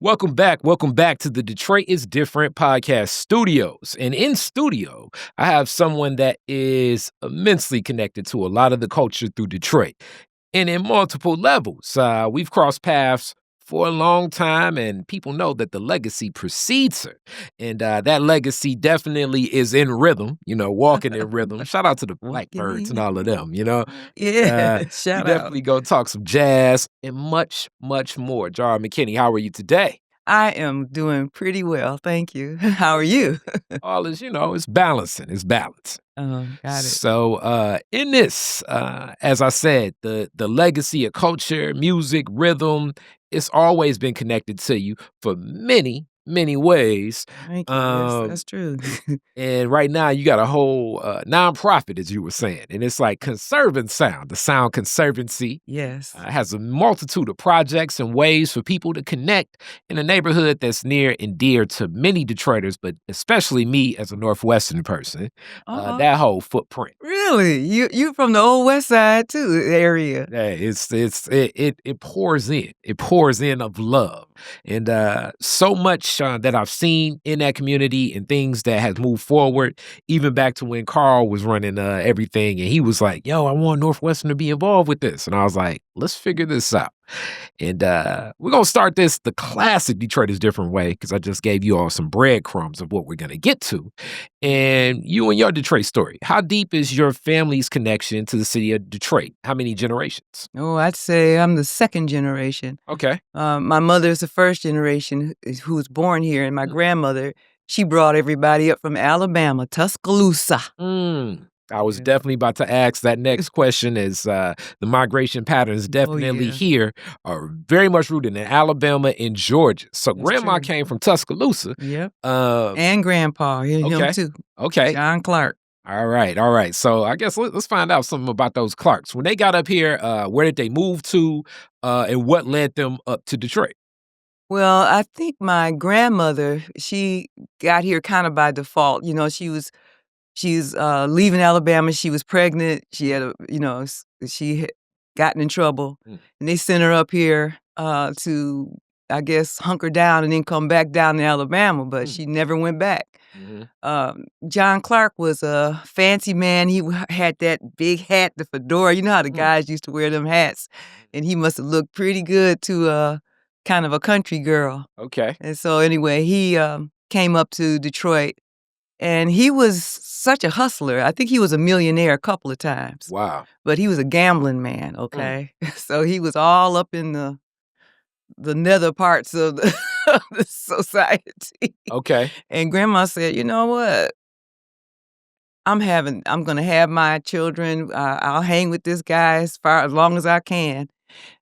Welcome back to the Detroit is Different podcast studios. And in studio, I have someone that is immensely connected to a lot of the culture through Detroit. And in multiple levels, we've crossed paths for a long time, and people know that the legacy precedes her. And that legacy definitely is in rhythm, walking in rhythm. Shout out to the Blackbirds and all of them, Yeah, We shout out. definitely go talk some jazz and much, much more. Jahra McKinney, how are you today? I am doing pretty well, thank you. How are you? All is, it's balancing. It's balance. Got it. So in this, as I said, the legacy of culture, music, rhythm, it's always been connected to you for many, many ways. Thank you. Yes, that's true. And right now you got a whole nonprofit, as you were saying, and it's like Conservant Sound, the Sound Conservancy. Yes. Has a multitude of projects and ways for people to connect in a neighborhood that's near and dear to many Detroiters, but especially me as a Northwestern person. That whole footprint. Really? You from the old West Side too area? Yeah, it pours in. It pours in of love, and so much that I've seen in that community and things that has moved forward, even back to when Carl was running everything, and he was like, "Yo, I want Northwestern to be involved with this," and I was like, "Let's figure this out." And we're going to start this the classic Detroit is Different way, because I just gave you all some breadcrumbs of what we're going to get to. And you and your Detroit story, how deep is your family's connection to the city of Detroit? How many generations? Oh, I'd say I'm the second generation. Okay. My mother's the first generation who was born here, and my grandmother, she brought everybody up from Alabama, Tuscaloosa. I was definitely about to ask that next question as the migration patterns definitely here are very much rooted in Alabama and Georgia. So That's grandma true. came from Tuscaloosa. Yep. And grandpa, him too. Okay. John Clark. All right. So I guess let's find out something about those Clarks. When they got up here, where did they move to and what led them up to Detroit? Well, I think my grandmother, she got here kind of by default. She's leaving Alabama. She was pregnant. She had she had gotten in trouble, and they sent her up here to, I guess, hunker down and then come back down to Alabama. But she never went back. John Clark was a fancy man. He had that big hat, the fedora. You know how the guys used to wear them hats, and he must have looked pretty good to kind of a country girl. Okay. And so anyway, he came up to Detroit. And he was such a hustler. I think he was a millionaire a couple of times. Wow. But he was a gambling man, okay? So he was all up in the nether parts of the society. Okay. And grandma said, "You know what? I'm going to have my children. I'll hang with this guy as long as I can."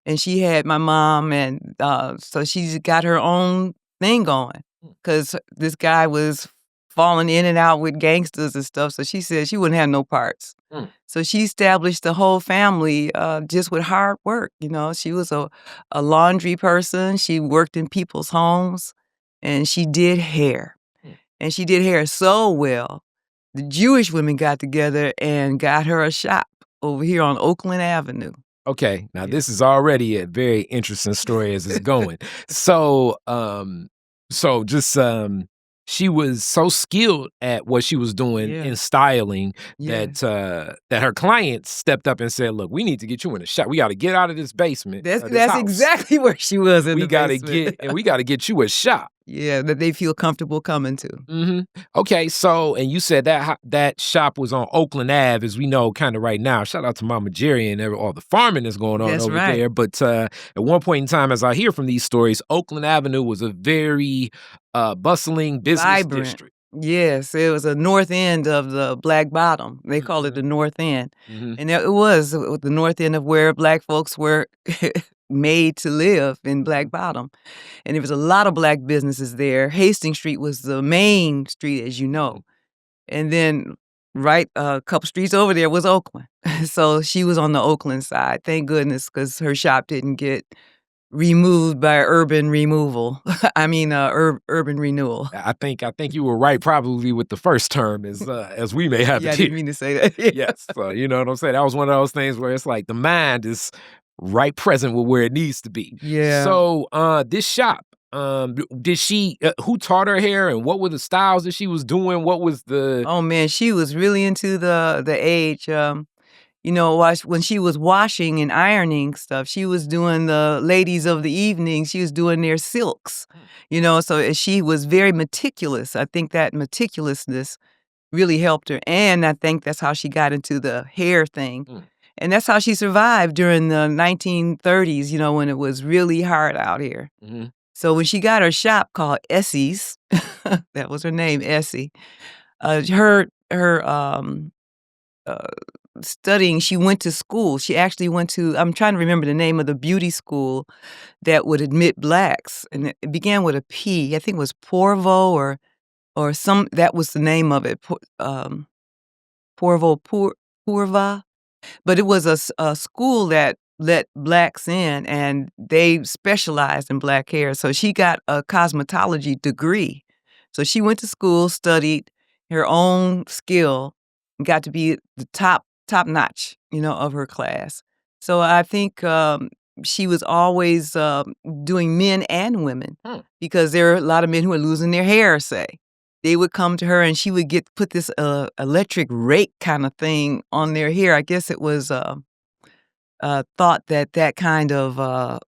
And she had my mom, and so she got her own thing going because this guy was falling in and out with gangsters and stuff. So she said she wouldn't have no parts. So she established the whole family just with hard work. She was a laundry person. She worked in people's homes, and she did hair. And she did hair so well. The Jewish women got together and got her a shop over here on Oakland Avenue. Okay. Now, this is already a very interesting story as it's going. She was so skilled at what she was doing in styling that her clients stepped up and said, "Look, we need to get you in a shop. We got to get out of this basement. That's exactly where she was in the basement. We got to get you a shop." Yeah, that they feel comfortable coming to. Okay, so, and you said that shop was on Oakland Ave, as we know, kind of right now. Shout out to Mama Jerry and all the farming that's going on over there. But at one point in time, as I hear from these stories, Oakland Avenue was a very bustling business district. Yes, it was a north end of the Black Bottom. They call it the north end. And it was the north end of where Black folks were made to live in Black Bottom. And there was a lot of Black businesses there. Hastings Street was the main street, as you know. And then right a couple streets over there was Oakland. So she was on the Oakland side. Thank goodness, because her shop didn't get removed by urban removal. Urban renewal. I think you were right, probably with the first term, as we may have. I didn't mean to say that. Yes, you know what I'm saying. That was one of those things where it's like the mind is right present with where it needs to be. Yeah. So this shop, Did she? Who taught her hair, and what were the styles that she was doing? What was the? Oh, man, she was really into the age, you know, when she was washing and ironing stuff, she was doing the ladies of the evening, she was doing their silks, you know, so she was very meticulous. I think that meticulousness really helped her, and I think that's how she got into the hair thing, and that's how she survived during the 1930s, you know, when it was really hard out here. Mhm. So when she got her shop called Essie's, that was her name, Essie, her uh, studying, she went to school. She actually went to, I'm trying to remember the name of the beauty school that would admit blacks, and it began with a P. I think it was Porvo or some, that was the name of it, Porvo, Purva. But it was a school that let blacks in, and they specialized in black hair, so she got a cosmetology degree. So she went to school, studied her own skill, and got to be the top notch, you know, of her class. So I think, she was always, doing men and women because there are a lot of men who are losing their hair, say. They would come to her and she would put this, electric rake kinda thing on their hair. I guess it was, thought that that kind of,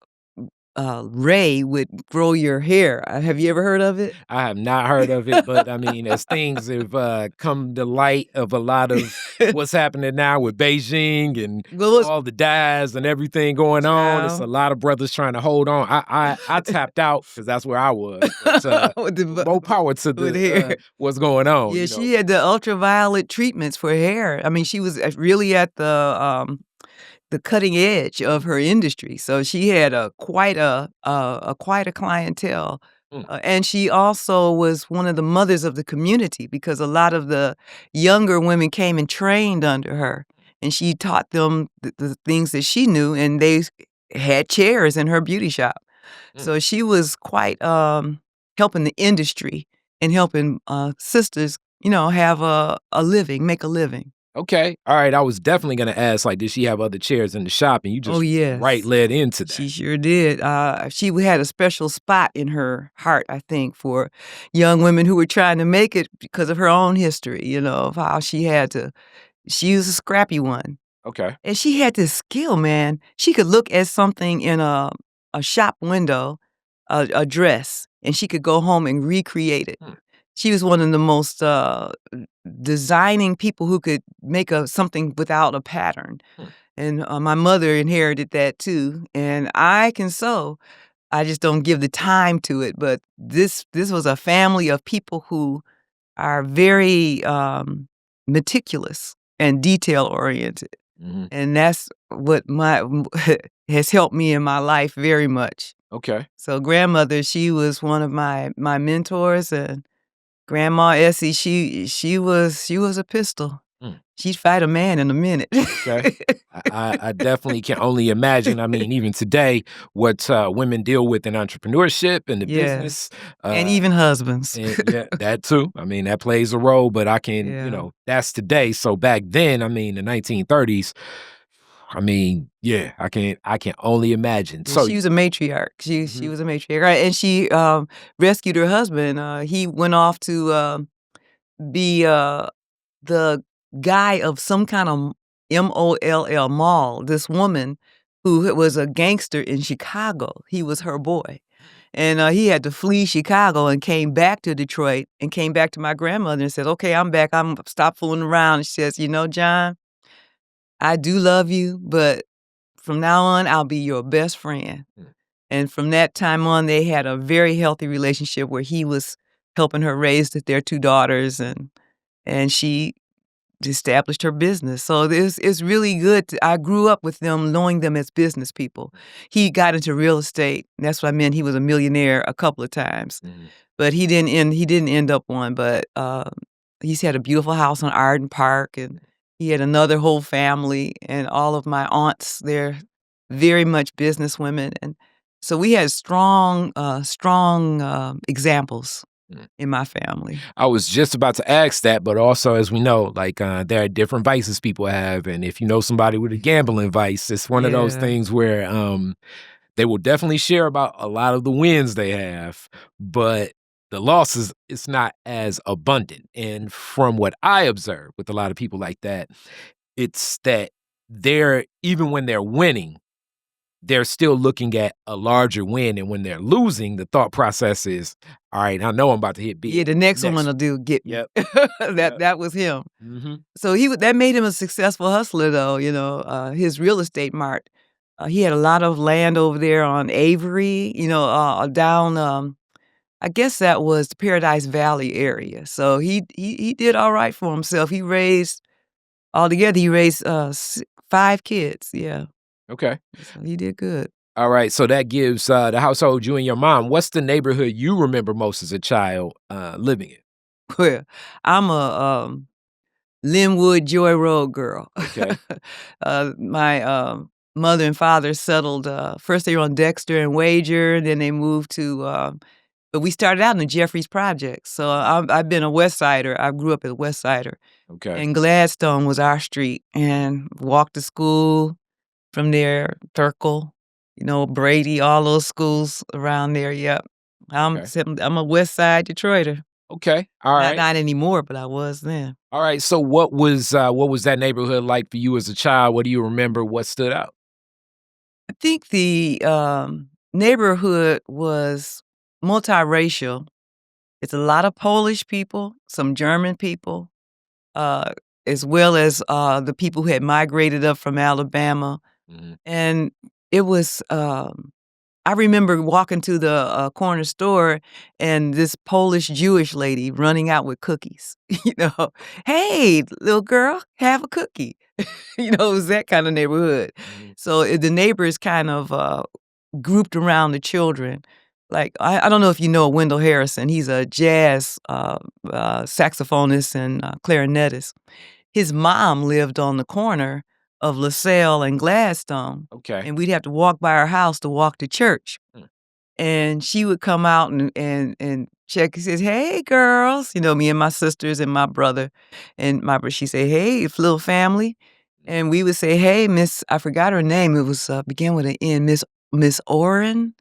ray would grow your hair. Have you ever heard of it? I have not heard of it, but I mean, as things have come to light of a lot of what's happening now with Beijing and Well, it's all the dyes and everything going on, it's a child. lot of brothers trying to hold on. I tapped out because that's where I was. But, With the more power to with the hair. what's going on. Yeah, You know. she had the ultraviolet treatments for hair. I mean, she was really at the cutting edge of her industry. So she had quite a clientele, Mm, and she also was one of the mothers of the community because a lot of the younger women came and trained under her, and she taught them the things that she knew, and they had chairs in her beauty shop. mm. So she was quite helping the industry and helping sisters, you know, have a living, make a living. Okay, all right. I was definitely gonna ask, like, did she have other chairs in the shop? And you Oh, just right yes. led into that. She sure did. She had a special spot in her heart, I think, for young women who were trying to make it because of her own history, you know, of how she was a scrappy one. Okay. And she had this skill, man. She could look at something in a shop window, a dress, and she could go home and recreate it. Hmm, She was one of the most, designing people who could make something without a pattern. hmm. And, my mother inherited that too, and I can sew. I just don't give the time to it, but this was a family of people who are very, meticulous and detail-oriented, Mhm. and that's what has helped me in my life very much. Okay. So grandmother, she was one of my mentors, and Grandma Essie, she was a pistol. Mm. She'd fight a man in a minute. Okay. I definitely can only imagine. I mean, even today, what women deal with in entrepreneurship and the Yes, business, and uh, even husbands. and yeah, that too. I mean, that plays a role. But I can, Yeah. that's today. So back then, I mean, the 1930s. I mean, yeah, I can only imagine. Yeah, So, she was a matriarch. She mhm, was a matriarch, right, and she, rescued her husband. He went off to, be, the guy of some kind of MOLL mall, this woman who was a gangster in Chicago. He was her boy. And, he had to flee Chicago and came back to Detroit and came back to my grandmother and said, "Okay, I'm back. I'm stop fooling around." And she says, "You know, John, I do love you, but from now on, I'll be your best friend." mm, And from that time on, they had a very healthy relationship where he was helping her raise their 2 daughters, and she established her business. So it's really good I grew up with them, knowing them as business people. He got into real estate. That's what I meant. He was a millionaire a couple of times, mhm. but he didn't end up one, but, he's had a beautiful house on Arden Park, and he had another whole family, and all of my aunts, they're very much businesswomen, and so we had strong, examples Mm. in my family. I was just about to ask that, but also, as we know, like there are different vices people have, and if you know somebody with a gambling vice, it's one of those Yeah. things where They will definitely share about a lot of the wins they have, but the losses, it's not as abundant. And from what I observe with a lot of people like that, it's that they're even when they're winning, they're still looking at a larger win, and when they're losing, the thought process is, "All right, I know I'm about to hit Yeah, big. the next one Next will do get me. Yep, That yep. that was him. Mhm. So that made him a successful hustler, though. His real estate mart. He had a lot of land over there on Avery. Down. I guess that was the Paradise Valley area. So he did all right for himself. He raised 5 kids. Yeah, Okay. so he did good. Alright, so that gives, the household you and your mom. What's the neighborhood you remember most as a child, living in? Well, I'm a Linwood Joy Road girl. Okay, My mother and father settled. First, they were on Dexter and Wager. Then they moved to. But we started out in the Jeffries Projects. So I've been a West Sider. I grew up as a West Sider. okay, And Gladstone was our street. And walked to school from there, Turkle, Brady, all those schools around there. Yep. okay, I'm a West Side Detroiter. okay, Not alright, not anymore, but I was then. alright, so what was that neighborhood like for you as a child? What do you remember? What stood out? I think the, neighborhood was multiracial. It's a lot of Polish people, some German people, uh, as well as, the people who had migrated up from Alabama, Mhm, and it was, I remember walking to the, corner store and this Polish Jewish lady running out with cookies, you know? "Hey, little girl, have a cookie." It was that kinda neighborhood. mhm, So, the neighbors kind of, grouped around the children. Like, I don't know if you know Wendell Harrison. He's a jazz, saxophonist and, clarinetist. His mom lived on the corner of LaSalle and Gladstone, okay, and we'd have to walk by her house to walk to church. mm, And she would come out and check. She says, "Hey, girls," me and my sisters and my brother, and my bro she say, "Hey, little family," and we would say, "Hey, Miss," I forgot her name. It was, began with an N, Miss Oren,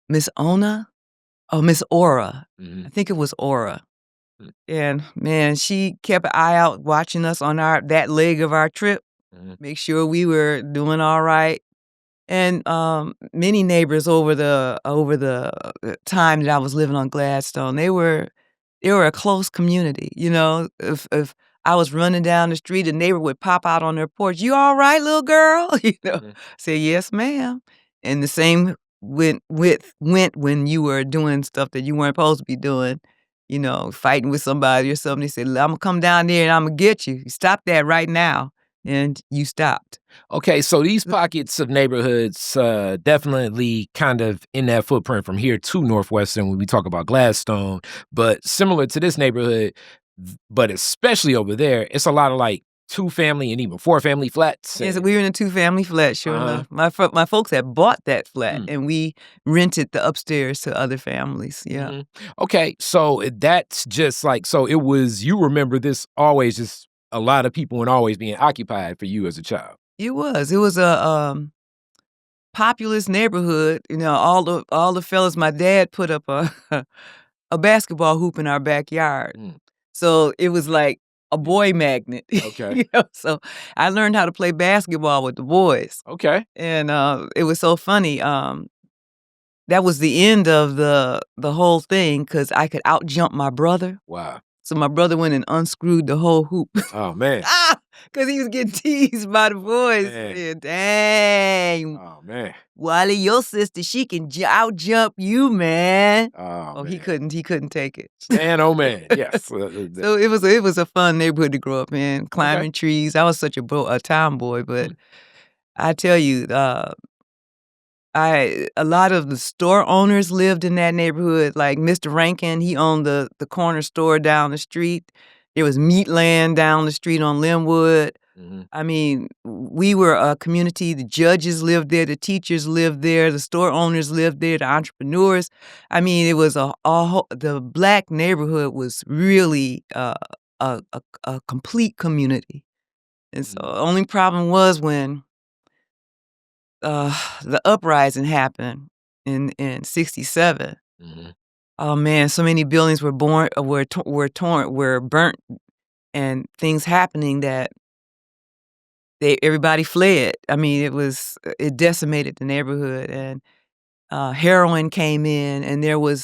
Miss Ona? Oh, Miss Aura. I mhm, think it was Aura. mm, And, man, she kept an eye out watching us on that leg of our trip, mhm, make sure we were doing alright. And, many neighbors over the time that I was living on Gladstone, they were a close community, If I was running down the street, a neighbor would pop out on their porch, "You alright, little girl?" mhm. Say, "Yes, ma'am." And the same went when you were doing stuff that you weren't supposed to be doing, fighting with somebody or something. They said, "Imma come down there and Imma get you. Stop that right now." And you stopped. Okay, so these pockets of neighborhoods, definitely kind of in that footprint from here to Northwestern when we talk about Gladstone, but similar to this neighborhood, but especially over there, it's a lot of like two family and even four family flats. Yes, And we were in a two-family flat, sure uh-huh. enough. My folks had bought that flat, Mm, and we rented the upstairs to other families, yeah. mhm. Okay, so that's just like so it was. You remember this always just a lot of people and always being occupied for you as a child. It was a, populous neighborhood, all the fellas. My dad put up a a basketball hoop in our backyard, Mm, so it was like a yeah. boy magnet, Okay. so I learned how to play basketball with the boys, Okay. and, it was so funny. That was the end of the whole thing because I could outjump my brother. Wow. So my brother went and unscrewed the whole hoop. Oh man. Cause he was getting teased by the boys. Man. Yeah, "Dang, Oh man. Wally, your sister, she can outjump you, man." Oh Oh, he man. couldn't take it. Man, oh man. Yes. So it was a fun neighborhood to grow up in, Okay. climbing trees. I was such a tomboy, but Mm, I tell you, a lot of the store owners lived in that neighborhood, like Mr. Rankin, he owned the corner store down the street. There was Meatland down the street on Linwood. mhm, I mean, we were a community. The judges lived there, the teachers lived there, the store owners lived there, the entrepreneurs. I mean, it was the Black neighborhood was really, a complete community. And so, mhm. the only problem was when the uprising happened in '67. Mhm. Oh, man, so many buildings were burnt, and things happening that everybody fled. I mean, it decimated the neighborhood, and heroin came in, and there were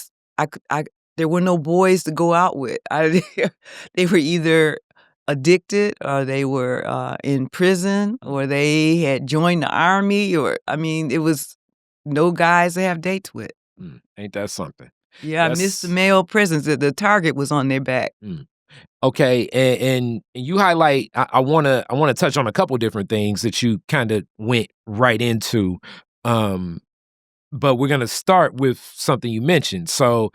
no boys to go out with. They were either addicted, or they were in prison, or they had joined the army, or I mean, it was no guys to have dates with. Ain't that something? Yeah, I missed the male presence. The target was on their back. Okay, and you highlight. I wanna touch on a couple different things that you kind of went right into, but we're gonna start with something you mentioned. So,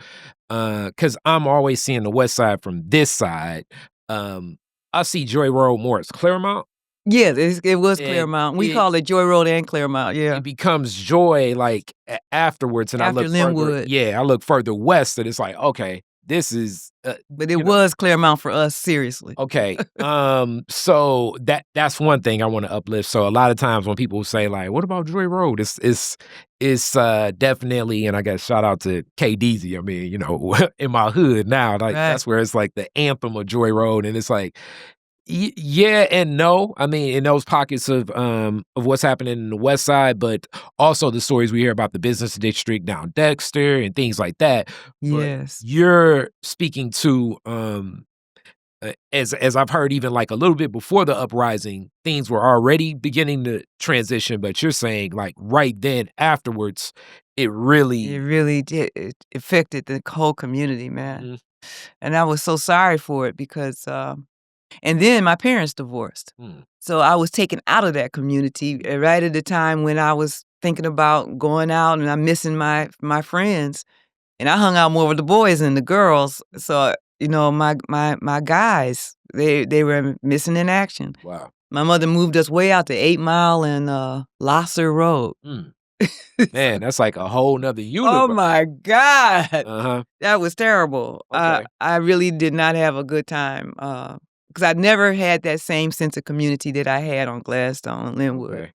because I'm always seeing the West Side from this side, I see Joy Road more as Claremont. Yeah, it was And Claremont. We call it Joy Road and Claremont, yeah. it becomes Joy like afterwards, and I After look further. Linwood. Yeah, I look further west, and it's like, okay, this is. But it was Claremont for us, seriously. Okay. So that's one thing I want to uplift. So a lot of times when people say like, "What about Joy Road?" It's definitely, and I got shout out to KDZ. I mean, in my hood now, like that's where it's like the anthem of Joy Road, and it's like, yeah and no. I mean, in those pockets of what's happening in the West Side, but also the stories we hear about the business district down Dexter and things like that. Yes. But you're speaking to as I've heard, even like a little bit before the uprising, things were already beginning to transition. But you're saying like right then afterwards, it really did. It affected the whole community, man. Mhm. And I was so sorry for it because, and then my parents divorced. So I was taken out of that community right at the time when I was thinking about going out, and I'm missing my friends. And I hung out more with the boys than the girls. So, my guys, they were missing in action. Wow. My mother moved us way out to 8 Mile and Lasser Road. Man, that's like a whole nother universe. Oh my God. Uh-huh. That was terrible. Okay. I really did not have a good time because I never had that same sense of community that I had on Gladstone and Linwood.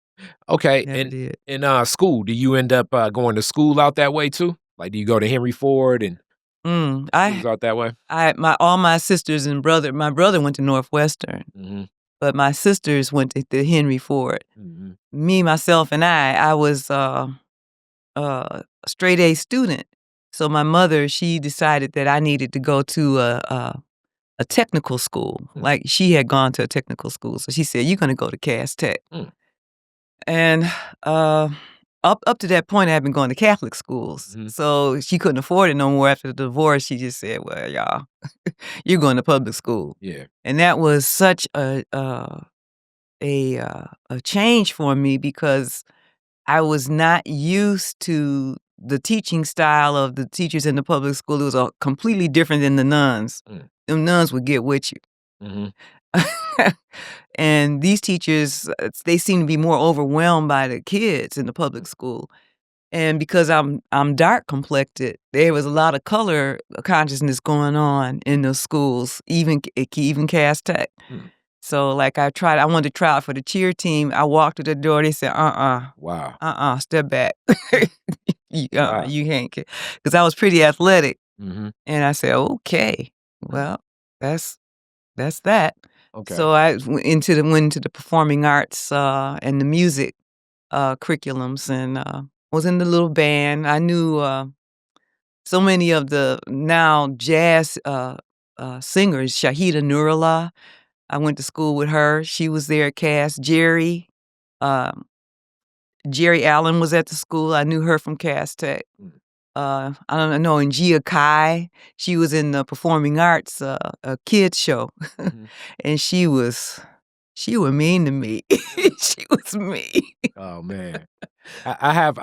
Okay. Never did. In school, do you end up going to school out that way too? Like, do you go to Henry Ford and schools out that way? All my sisters and my brother went to Northwestern, but my sisters went to the Henry Ford. Me, myself, and I was a straight A student. So my mother, she decided that I needed to go to a technical school. Like she had gone to a technical school. So she said, "You're going to go to Cass Tech." And up to that point, I had been going to Catholic schools. So she couldn't afford it no more after the divorce. She just said, "Well, y'all, you're going to public school." Yeah. And that was such a change for me because I was not used to the teaching style of the teachers in the public school. It was completely different than the nuns. Them nuns would get with you. And these teachers, they seem to be more overwhelmed by the kids in the public school. And because I'm dark complected, there was a lot of color consciousness going on in those schools, even Cass Tech. So like I wanted to try out for the cheer team. I walked to the door. They said, Wow. Step back. You can't. Because I was pretty athletic. And I said, okay, well, that's that. Okay. So I went into the performing arts and the music curriculums, and was in the little band. I knew so many of the now jazz singers. Shahida Nurullah, I went to school with her. She was there at Cass. Jerry Allen was at the school. I knew her from Cass Tech. I don't know, and Gia Kai, she was in the performing arts, a kids show, and she was mean to me. She was mean. Oh man, I have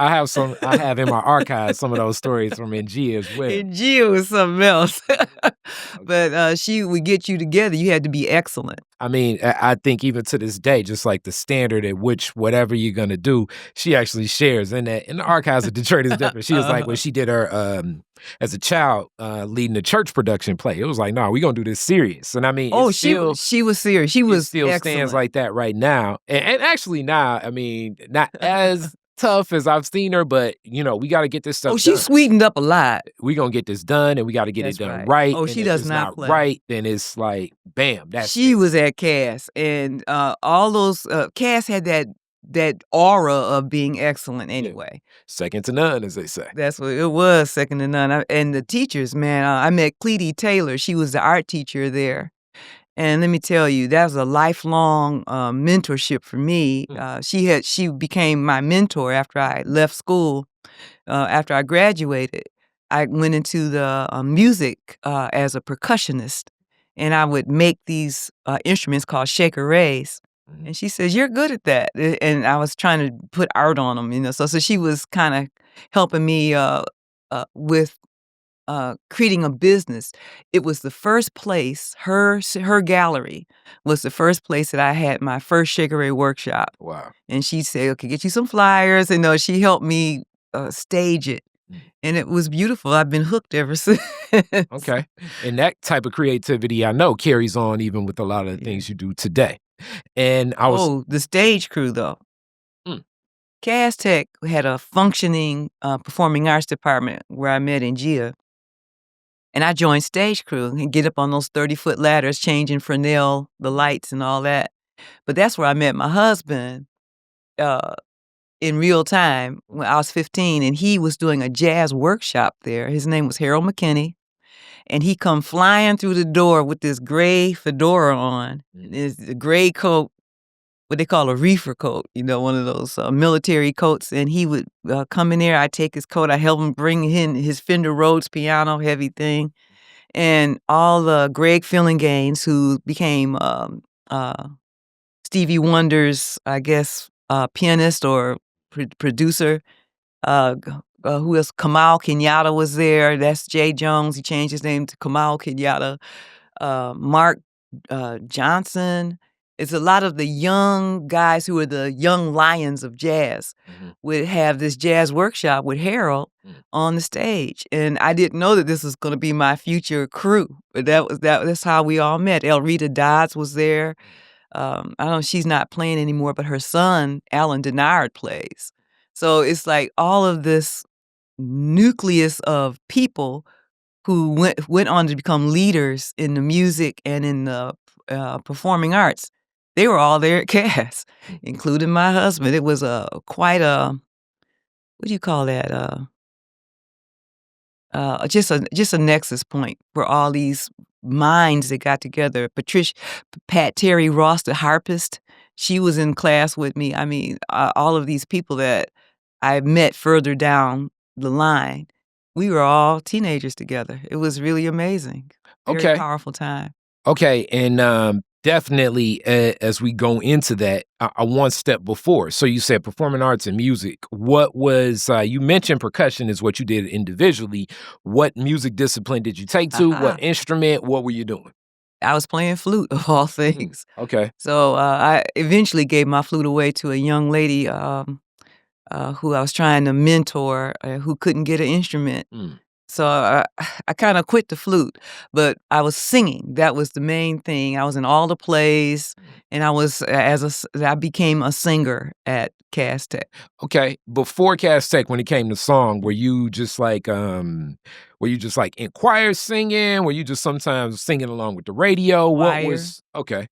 in my archives some of those stories from NG as well. NG was something else, but she would get you together. You had to be excellent. I mean, I think even to this day, just like the standard at which whatever you're gonna do, she actually shares in that. In the archives of Detroit is different. She was like when she did her as a child leading the church production play. It was like, no, we're gonna do this serious. And I mean, she was serious. She was still excellent. stands like that right now. And actually now, I mean, not as tough as I've seen her, but, you know, we gotta get this Oh, stuff she done. sweetened up a lot. We gonna get this done, and we gotta get it That's done right. right, Oh, and she if does it's not not play. right, then it's like, bam, that's She it. was at Cass, and, all those Cass had that aura of being excellent Yeah. anyway. Second to none, as they say. That's what it was, second to none. And the teachers, man, I met Cleety Taylor. She was the art teacher there. And let me tell you, that was a lifelong mentorship for me. She became my mentor after I left school. After I graduated, I went into the music as a percussionist, and I would make these instruments called shaker rays. Mhm. And she says, "You're good at that." And I was trying to put art on them, you know. So she was kind of helping me with creating a business. It was the first place, her gallery was the first place that I had my first Shaker Ray workshop. Wow. And she said, "Okay, get you some flyers." And she helped me stage it. And it was beautiful. I've been hooked ever since. Okay. And that type of creativity, I know, carries on even with a lot of the things you do today. And I was Oh, the stage crew, though. Mm. Cass Tech had a functioning performing arts department where I met Gia. And I joined stage crew and get up on those 30-foot ladders, changing Fresnel, the lights and all that. But that's where I met my husband in real time when I was 15, and he was doing a jazz workshop there. His name was Harold McKinney, and he come flying through the door with this gray fedora on, his gray coat, what they call a reefer coat, one of those military coats. And he would come in there. I'd take his coat. I help him bring in his Fender Rhodes piano, heavy thing. And all the Greg Fillinganes, who became Stevie Wonder's, I guess, pianist or producer. Who else? Kamal Kenyatta was there. That's Jay Jones. He changed his name to Kamal Kenyatta. Mark Johnson. It's a lot of the young guys who are the young lions of jazz would have this jazz workshop with Harold on the stage. And I didn't know that this was going to be my future crew. But that's how we all met. Elrita Dodds was there. I don't know, she's not playing anymore, but her son, Alan Denard, plays. So it's like all of this nucleus of people who went on to become leaders in the music and in the performing arts. They were all there at Cass, including my husband. It was quite a, what do you call that? Just a nexus point for all these minds that got together. Pat Terry Ross, the harpist, she was in class with me. I mean, all of these people that I met further down the line, we were all teenagers together. It was really amazing. Very powerful time. Okay, and definitely as we go into that, I one step before. So you said performing arts and music. What was you mentioned percussion is what you did individually. What music discipline did you take to? What instrument? What were you doing? I was playing flute, of all things. Okay. So I eventually gave my flute away to a young lady who I was trying to mentor, who couldn't get an instrument. So I kind of quit the flute, but I was singing. That was the main thing. I was in all the plays, and I became a singer at Cass Tech. Okay, before Cass Tech, when it came to song, were you just like in choir singing? Were you just sometimes singing along with the radio? What was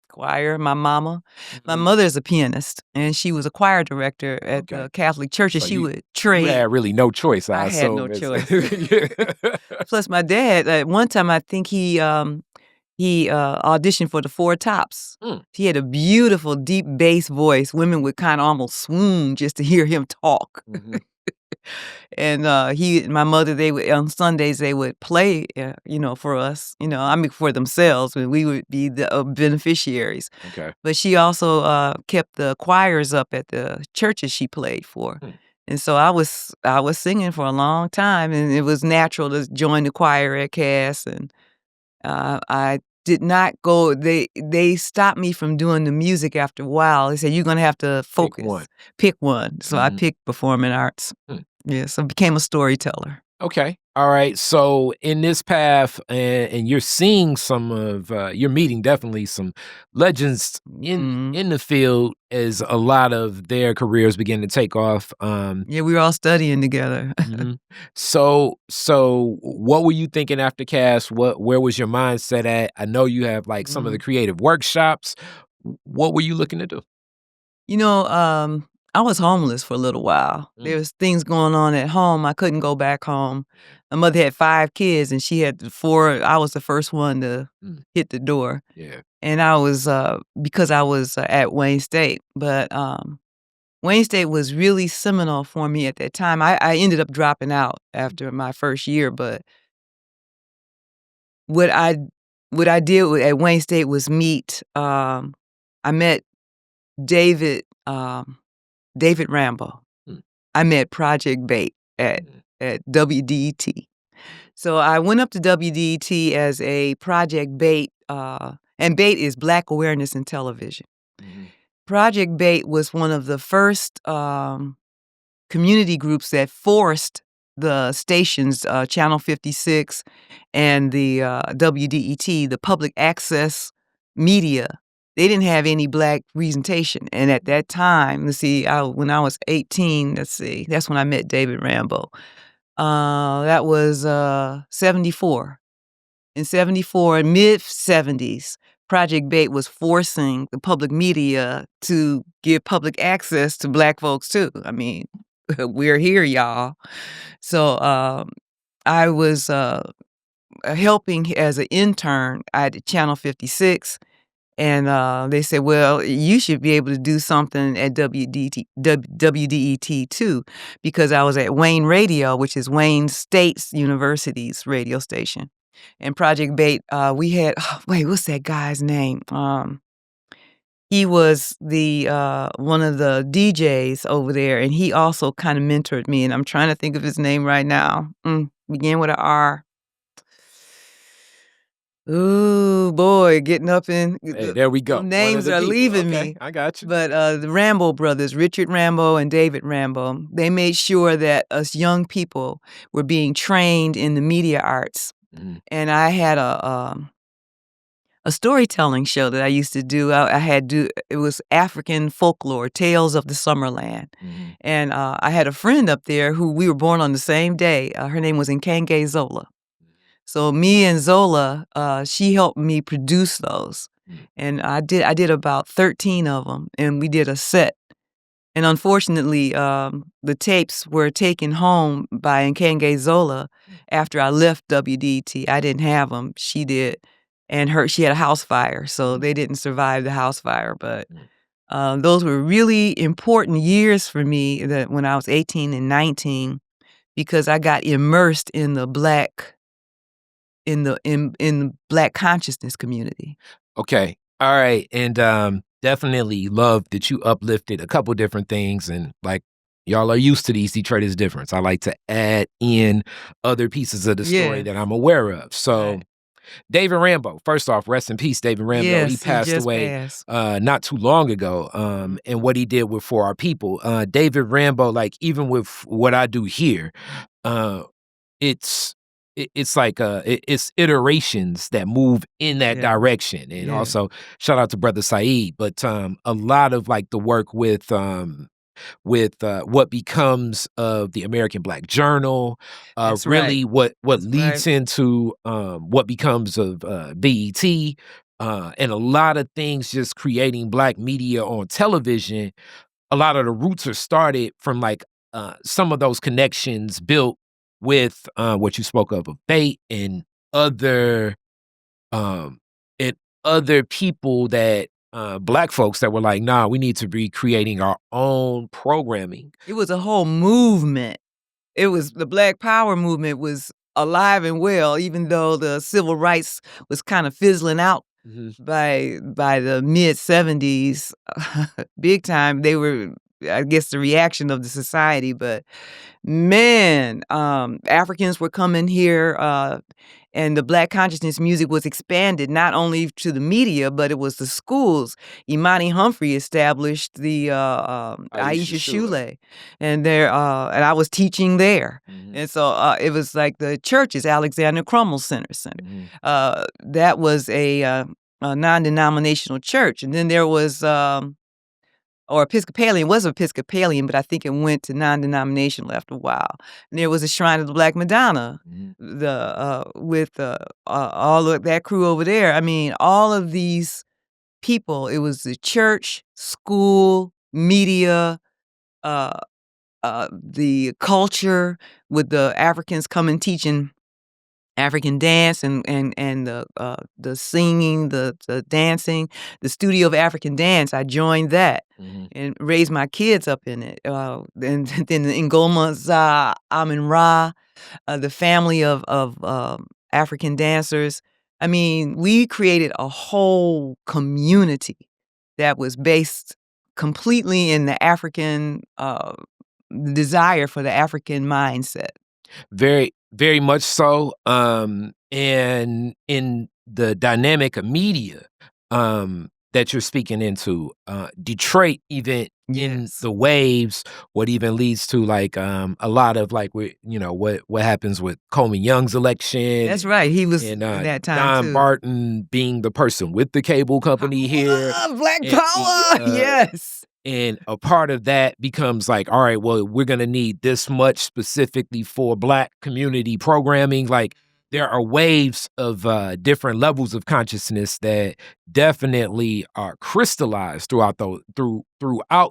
choir? My mama, my mother is a pianist, and she was a choir director at the Catholic church, and So she you- would trade. You had really no choice. I had no assume. choice. Plus, my dad, at one time, I think he auditioned for the Four Tops. He had a beautiful, deep bass voice. Women would kind of almost swoon just to hear him talk. And my mother, they would on Sundays they would play, for us, for themselves, and we would be the beneficiaries. Okay. But she also kept the choirs up at the churches she played for. And so I was singing for a long time, and it was natural to join the choir at Cass. And I did not go. They stopped me from doing the music after a while. They said, "You're gonna have to focus, pick one." So I picked performing arts. Yeah, so I became a storyteller. Okay. All right. So in this path, and you're seeing some of, you're meeting definitely some legends Mhm. in the field as a lot of their careers begin to take off. Yeah, we were all studying together. Mhm. So what were you thinking after cast? Where was your mindset at? I know you have like some of the Mhm. creative workshops. What were you looking to do? You know, I was homeless for a little while. There Mm, was things going on at home. I couldn't go back home. My mother had 5 kids, and she had the 4. I was the first one to mm, hit the door, yeah. and I was, because I was, at Wayne State, but, Wayne State was really seminal for me at that time. I ended up dropping out after my first year, but what I what I did at Wayne State was I met David, David Rambo. Mm, I met Project Bait at mm, WDET. So I went up to WDET as a Project Bait, and Bait is Black Awareness in Television. mhm, Project Bait was one of the first, community groups that forced the stations, Channel 56 and the, WDET, the public access media. They didn't have any black presentation, and at that time, let's see, when I was 18, let's see, that's when I met David Rambo. That was, '74. In '74, mid-'70s, Project Bait was forcing the public media to give public access to Black folks too. I mean, we're here, y'all. So, I was, helping as an intern at Channel 56, and, they said, "Well, you should be able to do something at WDET too," because I was at Wayne Radio, which is Wayne State's University's radio station. And Project Bait, we had wait, what's that guy's name? He was the, one of the DJs over there, and he also kinda mentored me, and I'm trying to think of his name right now. Began with a R. Ooh, boy, getting up in hey, there we go. some One of names the are people. leaving Okay, me. I got you. But, the Rambo brothers, Richard Rambo and David Rambo, they made sure that us young people were being trained in the media arts. Mhm, And I had a storytelling show that I used to do. I had do it was African folklore, Tales of the Summerland. mhm, And, I had a friend up there who we were born on the same day. Her name was Nkenge Zola. So me and Zola, she helped me produce those, mhm, and I did about 13 of them, and we did a set. And unfortunately, the tapes were taken home by Nkenge Zola mm, after I left WDT. I didn't have them, she did, and she had a house fire, so mm, they didn't survive the house fire, but, mm. those were really important years for me that when I was 18 and 19 because I got immersed in the in the Black consciousness community. Okay. All right. And definitely love that you uplifted a couple different things. And like y'all are used to these Detroiters difference. I like to add in other pieces of the story Yes. that I'm aware of. So Right. David Rambo, first off, rest in peace, David Rambo. He Yes, he passed just away passed. not too long ago. Mhm. And what he did with For Our People. David Rambo, like even with what I do here, uh, it's it's like it's iterations that move in that Yeah, direction. And yeah, also shout out to brother Saeed, but a lot of like the work with what becomes of the American Black Journal, that's right, really what that's right. leads into what becomes of BET, and a lot of things just creating Black media on television. A lot of the roots are started from like some of those connections built with what you spoke of Bait other um and other people that Black folks that were like, nah, we need to be creating our own programming. It was a whole movement. It was the Black Power movement was alive and well, even though the civil rights was kinda fizzling out Mhm. by the mid-70s. Big time, they were I guess, the reaction of the society, but man, Africans were coming here, and the Black consciousness music was expanded not only to the media, but it was the schools. Imani Humphrey established the Aisha Shule, and and I was teaching there. And so it was like the churches, Alexander Crummell Center. That was a non-denominational church, and then there was or Episcopalian, it was Episcopalian, but I think it went to non-denominational after a while. And there was a Shrine of the Black Madonna, with all of that crew over there. I mean, all of these people, it was the church, school, media, the culture, with the Africans coming teaching African dance and the singing, the dancing, the Studio of African Dance. I joined that and raised my kids up in it. And then the Ngoma Za Amin Ra, the family of African dancers. I mean, we created a whole community that was based completely in the African desire for the African mindset. Very, very much so. And in the dynamic of media that you're speaking into, Detroit even in the waves, what even leads to like a lot of like what happens with Coleman Young's election. That's right. He was in that time Don too. Barton being the person with the cable company here. Black Power. Yes. And a part of that becomes like, all right, well, we're going to need this much specifically for Black community programming. Like there are waves of different levels of consciousness that definitely are crystallized throughout the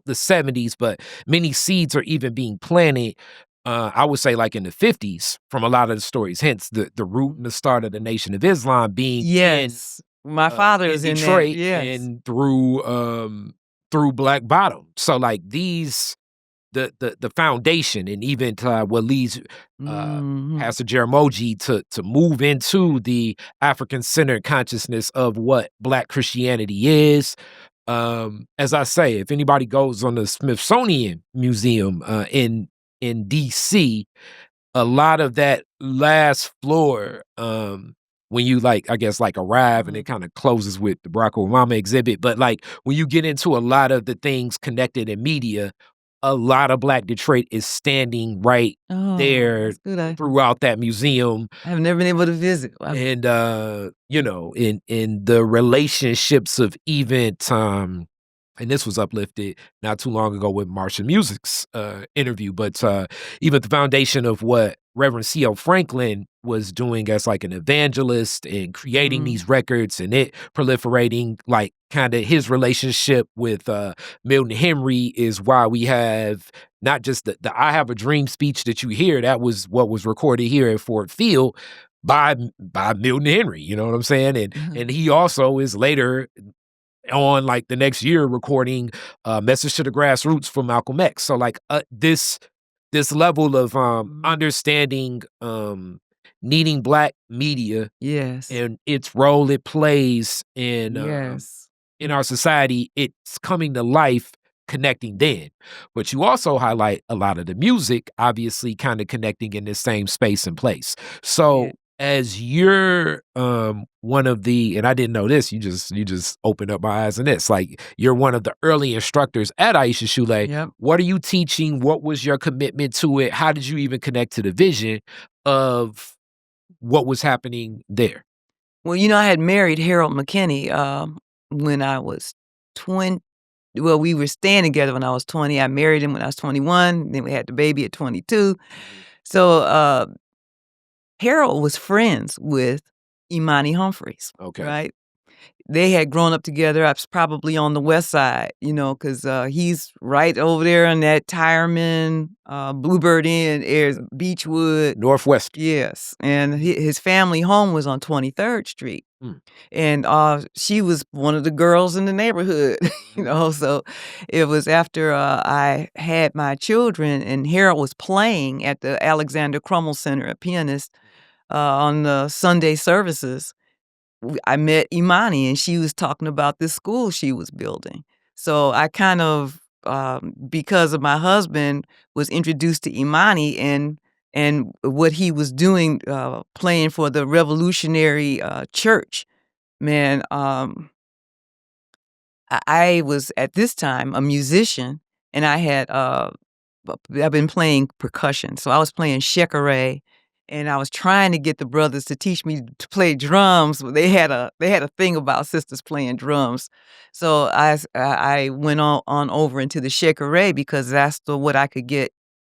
70s, but many seeds are even being planted. I would say like in the 50s from a lot of the stories, hence the root and the start of the Nation of Islam being my father is in Detroit and through Black Bottom. So like these, the foundation, and even what leads Pastor Jaramogi to move into the African-centered consciousness of what Black Christianity is. As I say, if anybody goes on the Smithsonian Museum in DC, a lot of that last floor, when you arrive and it kind of closes with the Barack Obama exhibit, but like when you get into a lot of the things connected in media, a lot of Black Detroit is standing right there throughout that museum. I've never been able to visit. And in the relationships of even and this was uplifted not too long ago with Marsha Music's interview, but even the foundation of what Reverend C.L. Franklin was doing as like an evangelist and creating these records and it proliferating, like kind of his relationship with Milton Henry is why we have not just the I Have a Dream speech that you hear. That was what was recorded here at Ford Field by Milton Henry, you know what I'm saying? And he also is later on, like the next year, recording Message to the Grassroots for Malcolm X. So like this level of understanding needing Black media and its role it plays in our society, it's coming to life, connecting then. But you also highlight a lot of the music, obviously kind of connecting in this same space and place. So as you're one of the, and I didn't know this, you just opened up my eyes on this, like you're one of the early instructors at Aisha Shule. What are you teaching? What was your commitment to it? How did you even connect to the vision of what was happening there? Well, I had married Harold McKinney when I was 20. Well, we were staying together when I was 20. I married him when I was 21. Then we had the baby at 22. So Harold was friends with Imani Humphreys, right? They had grown up together. I was probably on the west side, because he's right over there in that Tireman, Bluebird Inn, Beechwood. Northwest. Yes. And his family home was on 23rd Street. And she was one of the girls in the neighborhood, So it was after I had my children and Harold was playing at the Alexander Crummell Center, a pianist, on the Sunday services. I met Imani and she was talking about this school she was building. So I kind of, because of my husband, was introduced to Imani and and what he was doing, playing for the Revolutionary Church. Man, I was at this time a musician, and I had I've been playing percussion, so I was playing shekere, and I was trying to get the brothers to teach me to play drums. They had a thing about sisters playing drums, so I went on over into the shekere because that's what I could get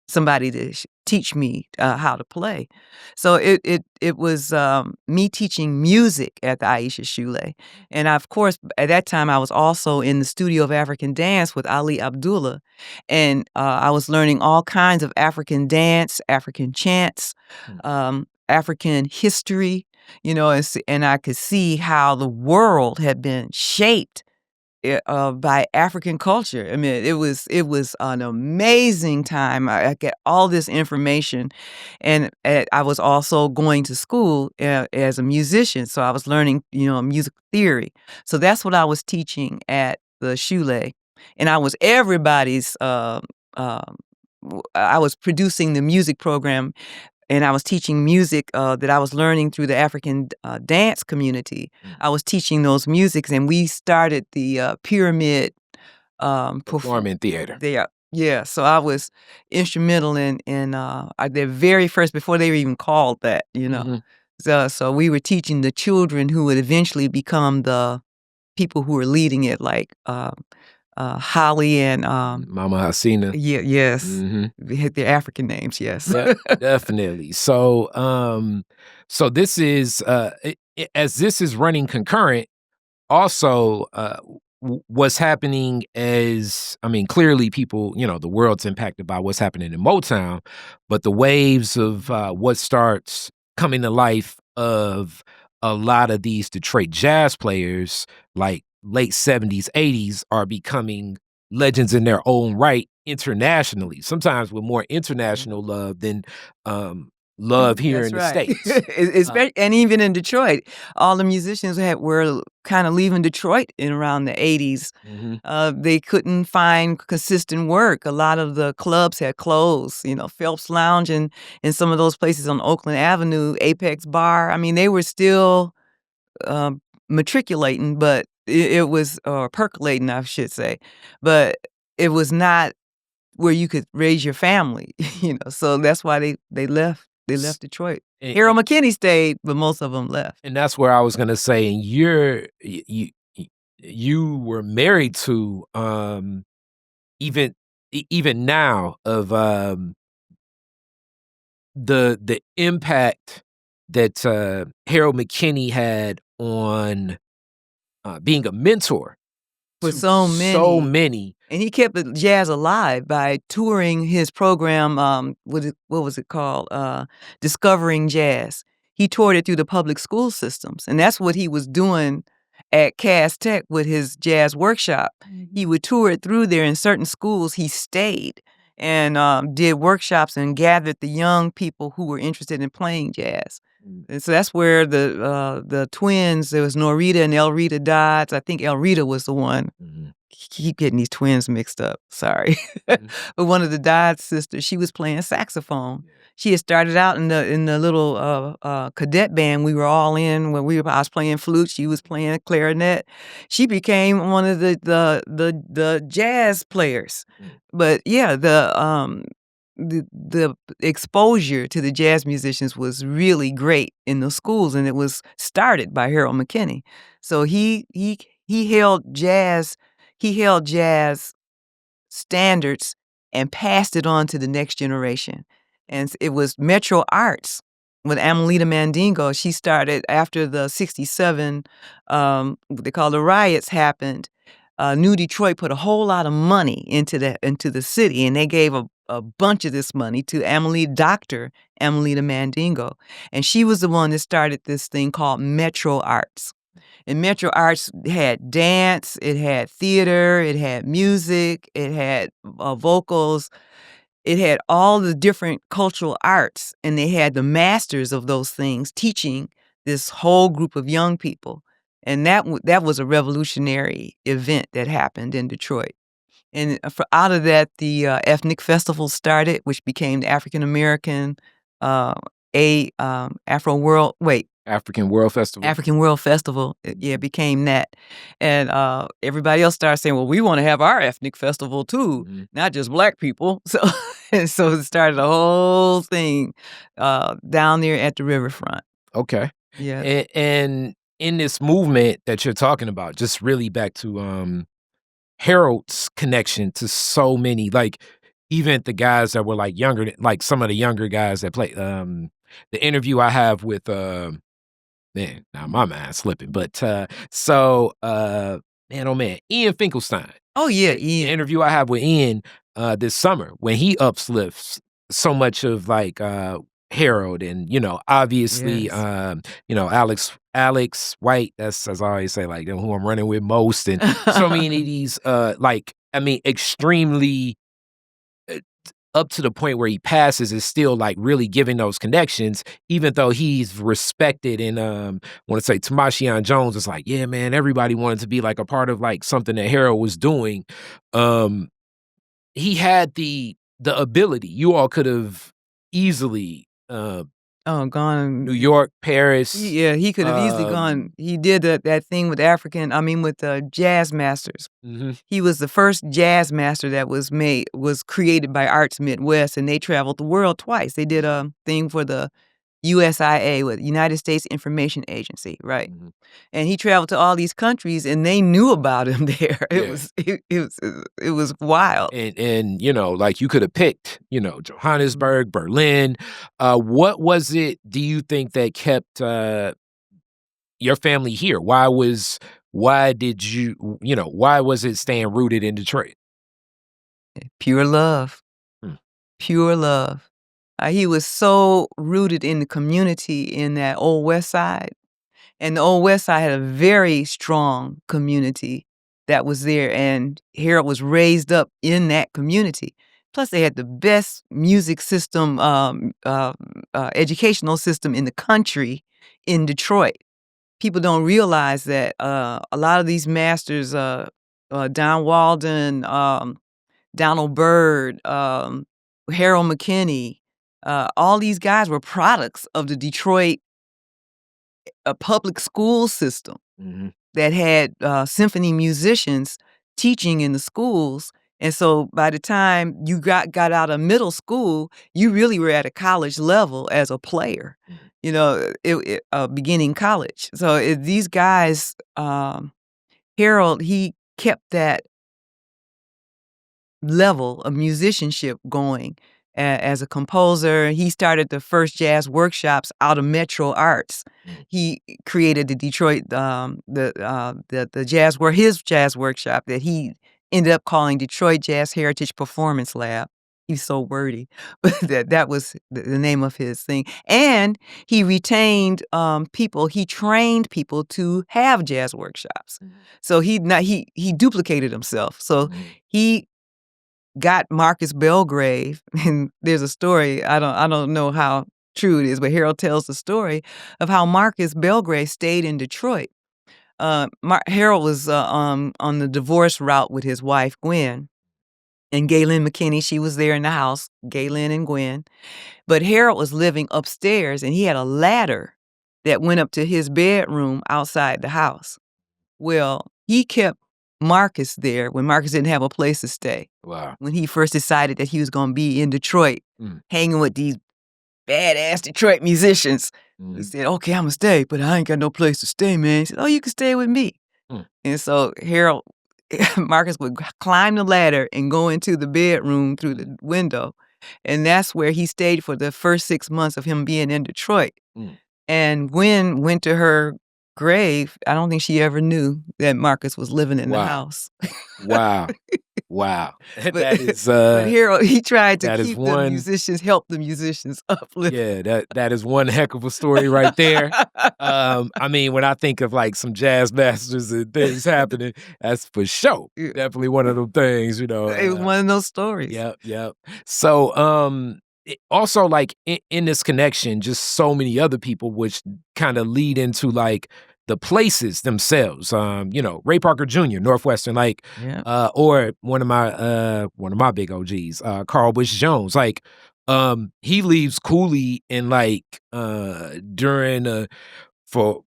somebody to teach me how to play. So it was me teaching music at the Aisha Shule, and of course at that time I was also in the studio of African dance with Ali Abdullah, and I was learning all kinds of African dance, African chants, African history, and I could see how the world had been shaped by African culture. I mean, it was an amazing time. I get all this information, and I was also going to school as a musician, so I was learning, music theory. So that's what I was teaching at the Shule, and I was everybody's. I was producing the music program, and I was teaching music that I was learning through the African dance community. I was teaching those musics, and we started the pyramid Performing theater. there. Yeah, so I was instrumental in their very first, before they were even called that. So we were teaching the children who would eventually become the people who were leading it, like Holly and Mama Hasina. yeah, yes, Mhm. we had their African names. Yes. Yeah, definitely. So, so this is as this is running concurrent. Also, what's happening is, I mean, clearly people, the world's impacted by what's happening in Motown, but the waves of what starts coming to life of a lot of these Detroit jazz players, like late 70s, 80s, are becoming legends in their own right internationally, sometimes with more international love than love here That's in the right. States. And even in Detroit, all the musicians were kind of leaving Detroit in around the 80s. Mhm. They couldn't find consistent work. A lot of the clubs had closed, Phelps Lounge and some of those places on Oakland Avenue, Apex Bar. I mean, they were still um, matriculating, but it was or percolating, I should say. But it was not where you could raise your family, So that's why they left. They left Detroit. And, Harold McKinney stayed, but most of them left. and that's where I was gonna say, and you were married to even even now of the impact that Harold McKinney had on being a mentor For to so so many. many. And he kept the jazz alive by touring his program, what was it called? Discovering Jazz. He toured it through the public school systems, and that's what he was doing at Cass Tech with his jazz workshop. He would tour it through there. In certain schools, he stayed and did workshops and gathered the young people who were interested in playing jazz. And so that's where the twins, there was Norita and Elrita Dodds. I think Elrita was the one. Mhm. Keep getting these twins mixed up. Sorry. Mhm. But one of the Dodds sisters, she was playing saxophone. She had started out in the little cadet band we were all in when I was playing flute. She was playing clarinet. She became one of the jazz players. But yeah, the exposure to the jazz musicians was really great in the schools, and it was started by Harold McKinney. So he held jazz standards and passed it on to the next generation. And it was Metro Arts with Amelita Mandingo. She started after the 67, what they call the riots happened. New Detroit put a whole lot of money into the city, and they gave a bunch of this money to Dr. Amelita Mandingo. And she was the one that started this thing called Metro Arts. And Metro Arts had dance, it had theater, it had music, it had vocals, it had all the different cultural arts, and they had the masters of those things teaching this whole group of young people. And that was a revolutionary event that happened in Detroit. And out of that, the ethnic festival started, which became the African American African World Festival. African World Festival, it became that, and everybody else started saying, "Well, we want to have our ethnic festival too, not just Black people." So, and so it started a whole thing down there at the riverfront. Okay, Yeah, and in this movement that you're talking about, just really back to Harold's connection to so many, like even the guys that were like younger, like some of the younger guys that play. The interview I have with man, now my mind's slipping, but man, oh man, Ian Finkelstein. oh yeah, The Ian. interview I have with Ian this summer when he uplifts so much of like Harold and obviously Yes. Alex White, that's as I always say, like who I'm running with most, and so many of these like I mean extremely up to the point where he passes is still like really giving those connections, even though he's respected. And want to say Tamashian Jones is like, yeah, man, everybody wanted to be like a part of like something that Harold was doing. Um, he had the ability. You all could have easily Oh, gone. New York, Paris. Yeah, he could have easily gone. He did that thing with jazz masters. Mhm. He was the first jazz master that was created by Arts Midwest, and they traveled the world twice. They did a thing for the USIA, with United States Information Agency, right? Mhm. And he traveled to all these countries, and they knew about him there. Yeah. It was wild. And like you could have picked, Johannesburg, Berlin. What was it, do you think, that kept your family here? Why was it staying rooted in Detroit? Pure love. Hmm. Pure love. He was so rooted in the community in that Old West Side. And the Old West Side had a very strong community that was there, and Harold was raised up in that community. Plus, they had the best music system, educational system in the country in Detroit. People don't realize that a lot of these masters, Don Walden, Donald Byrd, Harold McKinney, all these guys were products of the Detroit public school system Mhm. that had symphony musicians teaching in the schools. And so by the time you got out of middle school, you really were at a college level as a player, beginning college. So these guys, Harold, he kept that level of musicianship going as a composer. He started the first jazz workshops out of Metro Arts. He created the Detroit the his jazz workshop that he ended up calling Detroit Jazz Heritage Performance Lab. He's so wordy, but that was the name of his thing. And he retained people. He trained people to have jazz workshops. So he duplicated himself. So he got Marcus Belgrave, and there's a story, I don't know how true it is, but Harold tells the story of how Marcus Belgrave stayed in Detroit. Harold was on the divorce route with his wife, Gwen, and Galen McKinney, she was there in the house, Galen and Gwen. But Harold was living upstairs, and he had a ladder that went up to his bedroom outside the house. Well, he kept Marcus there when Marcus didn't have a place to stay. Wow. When he first decided that he was gonna be in Detroit, hanging with these badass Detroit musicians. He said, "Okay, Imma stay, but I ain't got no place to stay, man." He said, "Oh, you can stay with me." And so Marcus would climb the ladder and go into the bedroom through the window, and that's where he stayed for the first 6 months of him being in Detroit. And Gwen went to her grave. I don't think she ever knew that Marcus was living in the house. Wow. Wow. That is but Harold, he tried to that is keep the one- musicians, help the musicians uplift. Yeah, that is one heck of a story right there. I mean, when I think of like some jazz masters and things happening, that's for sure. Yeah. Definitely one of them things, It was one of those stories. Yep. So, also like in this connection, just so many other people, which kind of lead into like the places themselves. Ray Parker Jr., Northwestern, like, Yeah. or one of my big OGs, Carl Bush Jones. Like, He leaves Cooley and like during for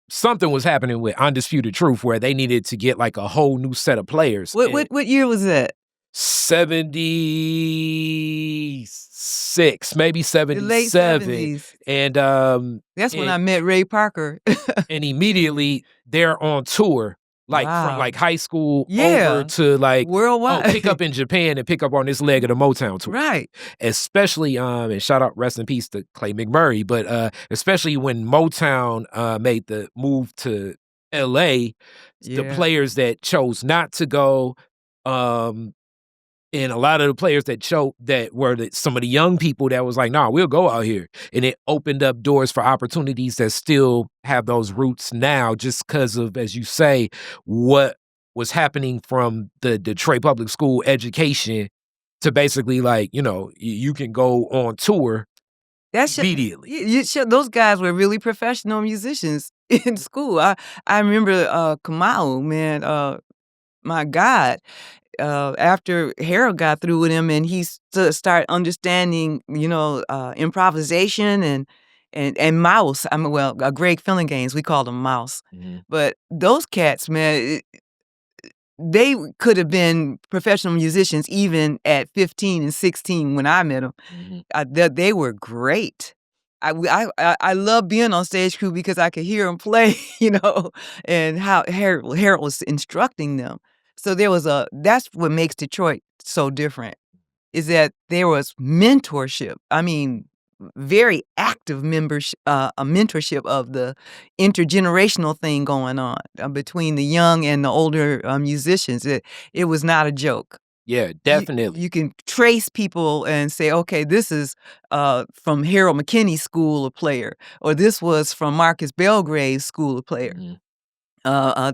something was happening with Undisputed Truth where they needed to get like a whole new set of players. What year was that? 76, maybe The late 77. 70s. And That's when I met Ray Parker. and immediately they're on tour, like from Wow. like high school Yeah. over to like Worldwide. pick up in Japan and pick up on this leg of the Motown tour. Right. Especially and shout out, rest in peace to Clay McMurray, but especially when Motown made the move to LA, the Yeah. players that chose not to go, and a lot of the players that were some of the young people that was like, nah, we'll go out here. And it opened up doors for opportunities that still have those roots now, just because of, as you say, what was happening from the Detroit public school education to basically like, you can go on tour immediately. Those guys were really professional musicians in school. I remember Kamau, man, my God. After Harold got through with him and he started understanding, improvisation and mouse. Greg Fillinganes, we called him Mouse. Mm-hmm. But those cats, man, they could have been professional musicians even at 15 and 16 when I met them. Mm-hmm. They were great. I love being on stage crew because I could hear them play, and how Harold was instructing them. So that's what makes Detroit so different, is that there was mentorship. I mean, very active a mentorship of the intergenerational thing going on between the young and the older musicians. It was not a joke. Yeah, definitely. You can trace people and say, okay, this is from Harold McKinney's school of player, or this was from Marcus Belgrave's school of player. Mm-hmm.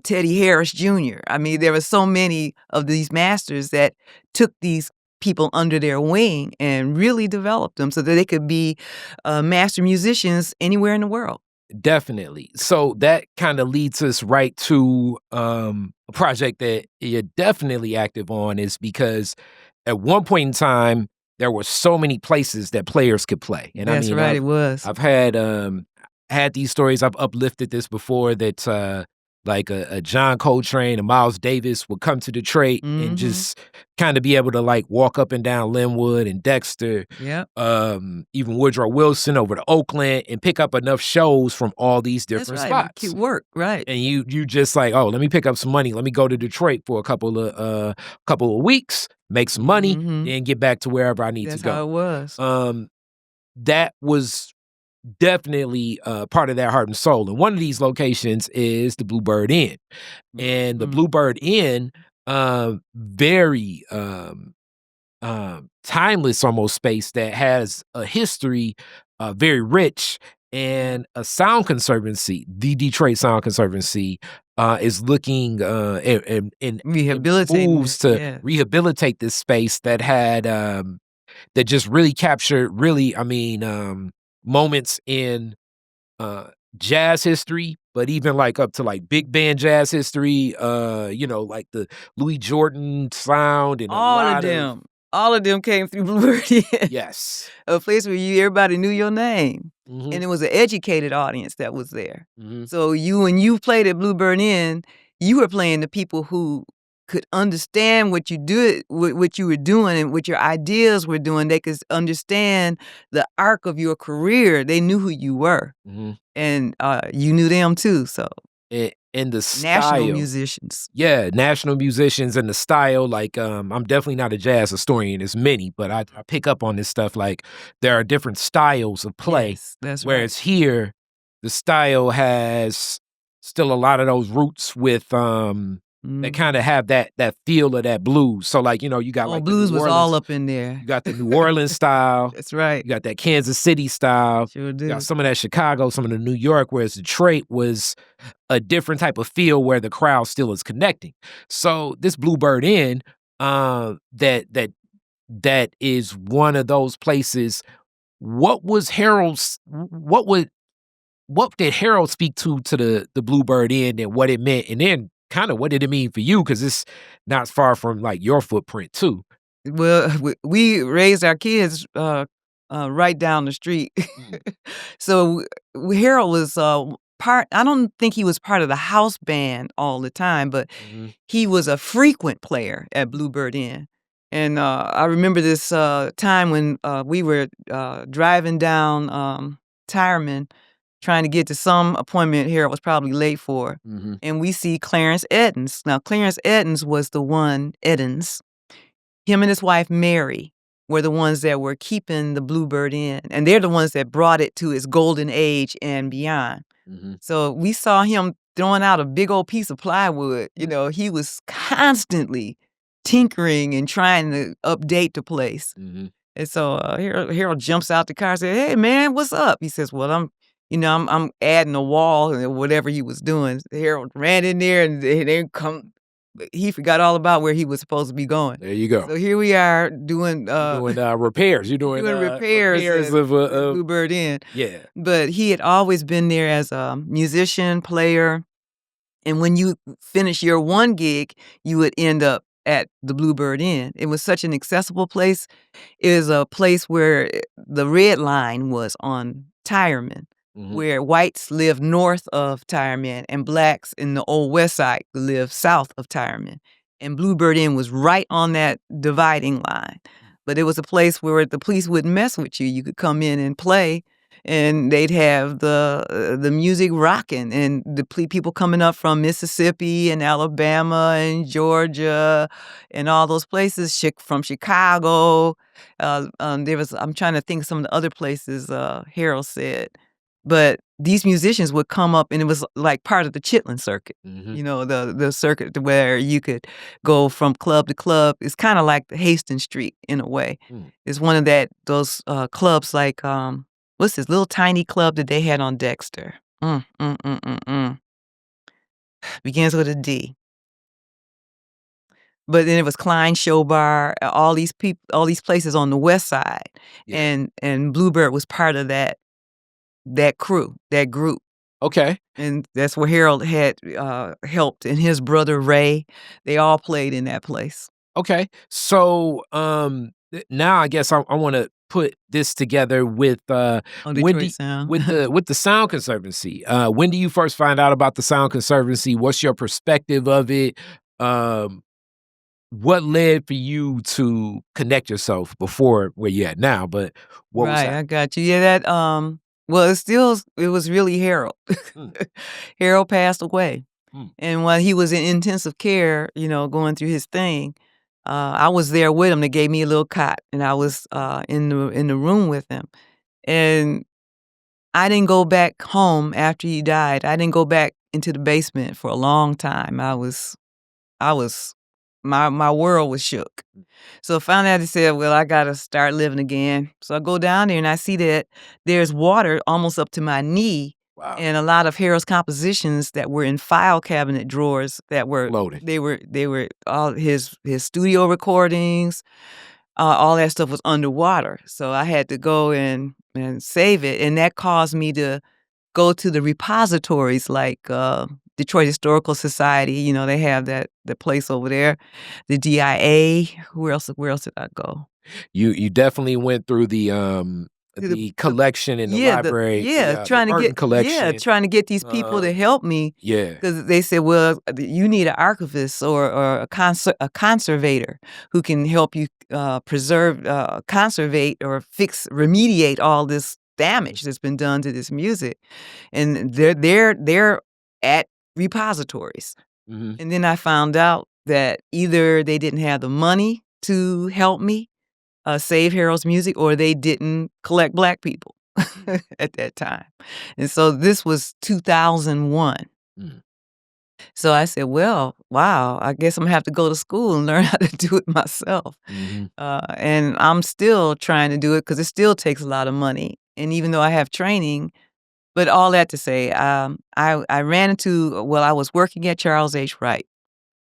Teddy Harris Jr. I mean, there were so many of these masters that took these people under their wing and really developed them so that they could be master musicians anywhere in the world. Definitely. So that kind of leads us right to a project that you're definitely active on, is because at one point in time, there were so many places that players could play. And That's right, it was. I've had these stories, I've uplifted this before, that like a John Coltrane, a Miles Davis would come to Detroit and just kind of be able to like walk up and down Linwood and Dexter. Yeah. Even Woodrow Wilson over to Oakland and pick up enough shows from all these different spots. Cute work, right? And you just like, oh, let me pick up some money. Let me go to Detroit for a couple of weeks, make some money, and get back to wherever I need to go. That's how it was. That was definitely part of that heart and soul. And one of these locations is the Bluebird Inn. And the Bluebird Inn, very timeless almost space that has a history, very rich, and a sound conservancy, the Detroit Sound Conservancy, is looking and rehabilitating moves to rehabilitate this space that had that just really captured moments in jazz history, but even like up to like big band jazz history, like the Louis Jordan sound and all of them came through Bluebird Inn. Yes. A place where everybody knew your name. And it was an educated audience that was there. So when you played at Bluebird Inn, you were playing to people who could understand what you were doing and what your ideas were doing. They could understand the arc of your career. They knew who you were. And you knew them too. So and the style. National musicians. Yeah, national musicians and the style. Like, I'm definitely not a jazz historian as many, but I pick up on this stuff. Like, there are different styles of play. Yes, that's whereas here, the style has still a lot of those roots with they kind of have that feel of that blues. So like, you got like blues was all up in there. You got the New Orleans style. That's right. You got that Kansas City style. Sure do. You got some of that Chicago, some of the New York, whereas Detroit was a different type of feel where the crowd still is connecting. So this Bluebird Inn, that is one of those places. What did Harold speak to the Bluebird Inn and what it meant, and then kind of what did it mean for you? Because it's not far from like your footprint too. Well, we raised our kids right down the street. Mm. So Harold was I don't think he was part of the house band all the time, but Mhm. he was a frequent player at Bluebird Inn. And I remember this time when we were driving down Tireman, trying to get to some appointment Harold was probably late for. Mhm. And we see Clarence Edens. Now, Clarence Edens was the one, Edens, him and his wife, Mary, were the ones that were keeping the Bluebird Inn. And they're the ones that brought it to its golden age and beyond. Mhm. So we saw him throwing out a big old piece of plywood. You know, he was constantly tinkering and trying to update the place. Mhm. And so Harold jumps out the car and said, "Hey, man, what's up?" He says, "Well, I'm adding a wall," or whatever he was doing. Harold ran in there and they come. He forgot all about where he was supposed to be going. There you go. So here we are doing You're doing repairs. You're doing repairs of at Bluebird Inn. yeah. But he had always been there as a musician, player, and when you finish your one gig, you would end up at the Bluebird Inn. It was such an accessible place. It was a place where the Red Line was on Tireman, Mhm. where whites lived north of Tireman and blacks in the old West Side lived south of Tireman. And Bluebird Inn was right on that dividing line. But it was a place where the police wouldn't mess with you. You could come in and play, and they'd have the music rocking, and the people coming up from Mississippi and Alabama and Georgia and all those places, from Chicago. I'm trying to think of some of the other places Harold said. But these musicians would come up, and it was like part of the Chitlin circuit. Mhm. You know, the circuit where you could go from club to club. It's kind of like the Hastings Street in a way. Mm. It's one of those clubs like what's this little tiny club that they had on Dexter? Begins with a D. But then it was Klein Show Bar, all these places on the west side. Yeah. And Bluebird was part of that crew, that group. Okay. And that's where Harold had helped, and his brother Ray. They all played in that place. Okay. So now I guess I want to put this together with On when Detroit Sound. with the Sound Conservancy. When do you first find out about the Sound Conservancy? What's your perspective of it? What led for you to connect yourself before where you're at now? But what was Right, that? I got you. Yeah, that well, it was really Harold. Mm. Harold passed away. Mm. And while he was in intensive care, going through his thing, I was there with him. They gave me a little cot, and I was in the room with him. And I didn't go back home after he died. I didn't go back into the basement for a long time. I was my world was shook. So finally I said, well, I gotta start living again. So I go down there and I see that there's water almost up to my knee. Wow. And a lot of Harold's compositions that were in file cabinet drawers that were Loaded. they were all his studio recordings, all that stuff was underwater. So I had to go and save it. And that caused me to go to the repositories like Detroit Historical Society. They have the place over there, the DIA. Where else did I go? You definitely went through the collection in the library. The trying to Burton collection. trying to get these people to help me. Yeah. Because they said, well, you need an archivist or a conservator who can help you preserve, conservate, or remediate all this damage that's been done to this music. And they're at repositories. Mm-hmm. And then I found out that either they didn't have the money to help me save Harold's music, or they didn't collect black people at that time. And so this was 2001. Mm. So I said, well, wow, I guess I'm gonna have to go to school and learn how to do it myself. Mm-hmm. And I'm still trying to do it because it still takes a lot of money. And even though I have training, but all that to say, I ran into, well, I was working at Charles H. Wright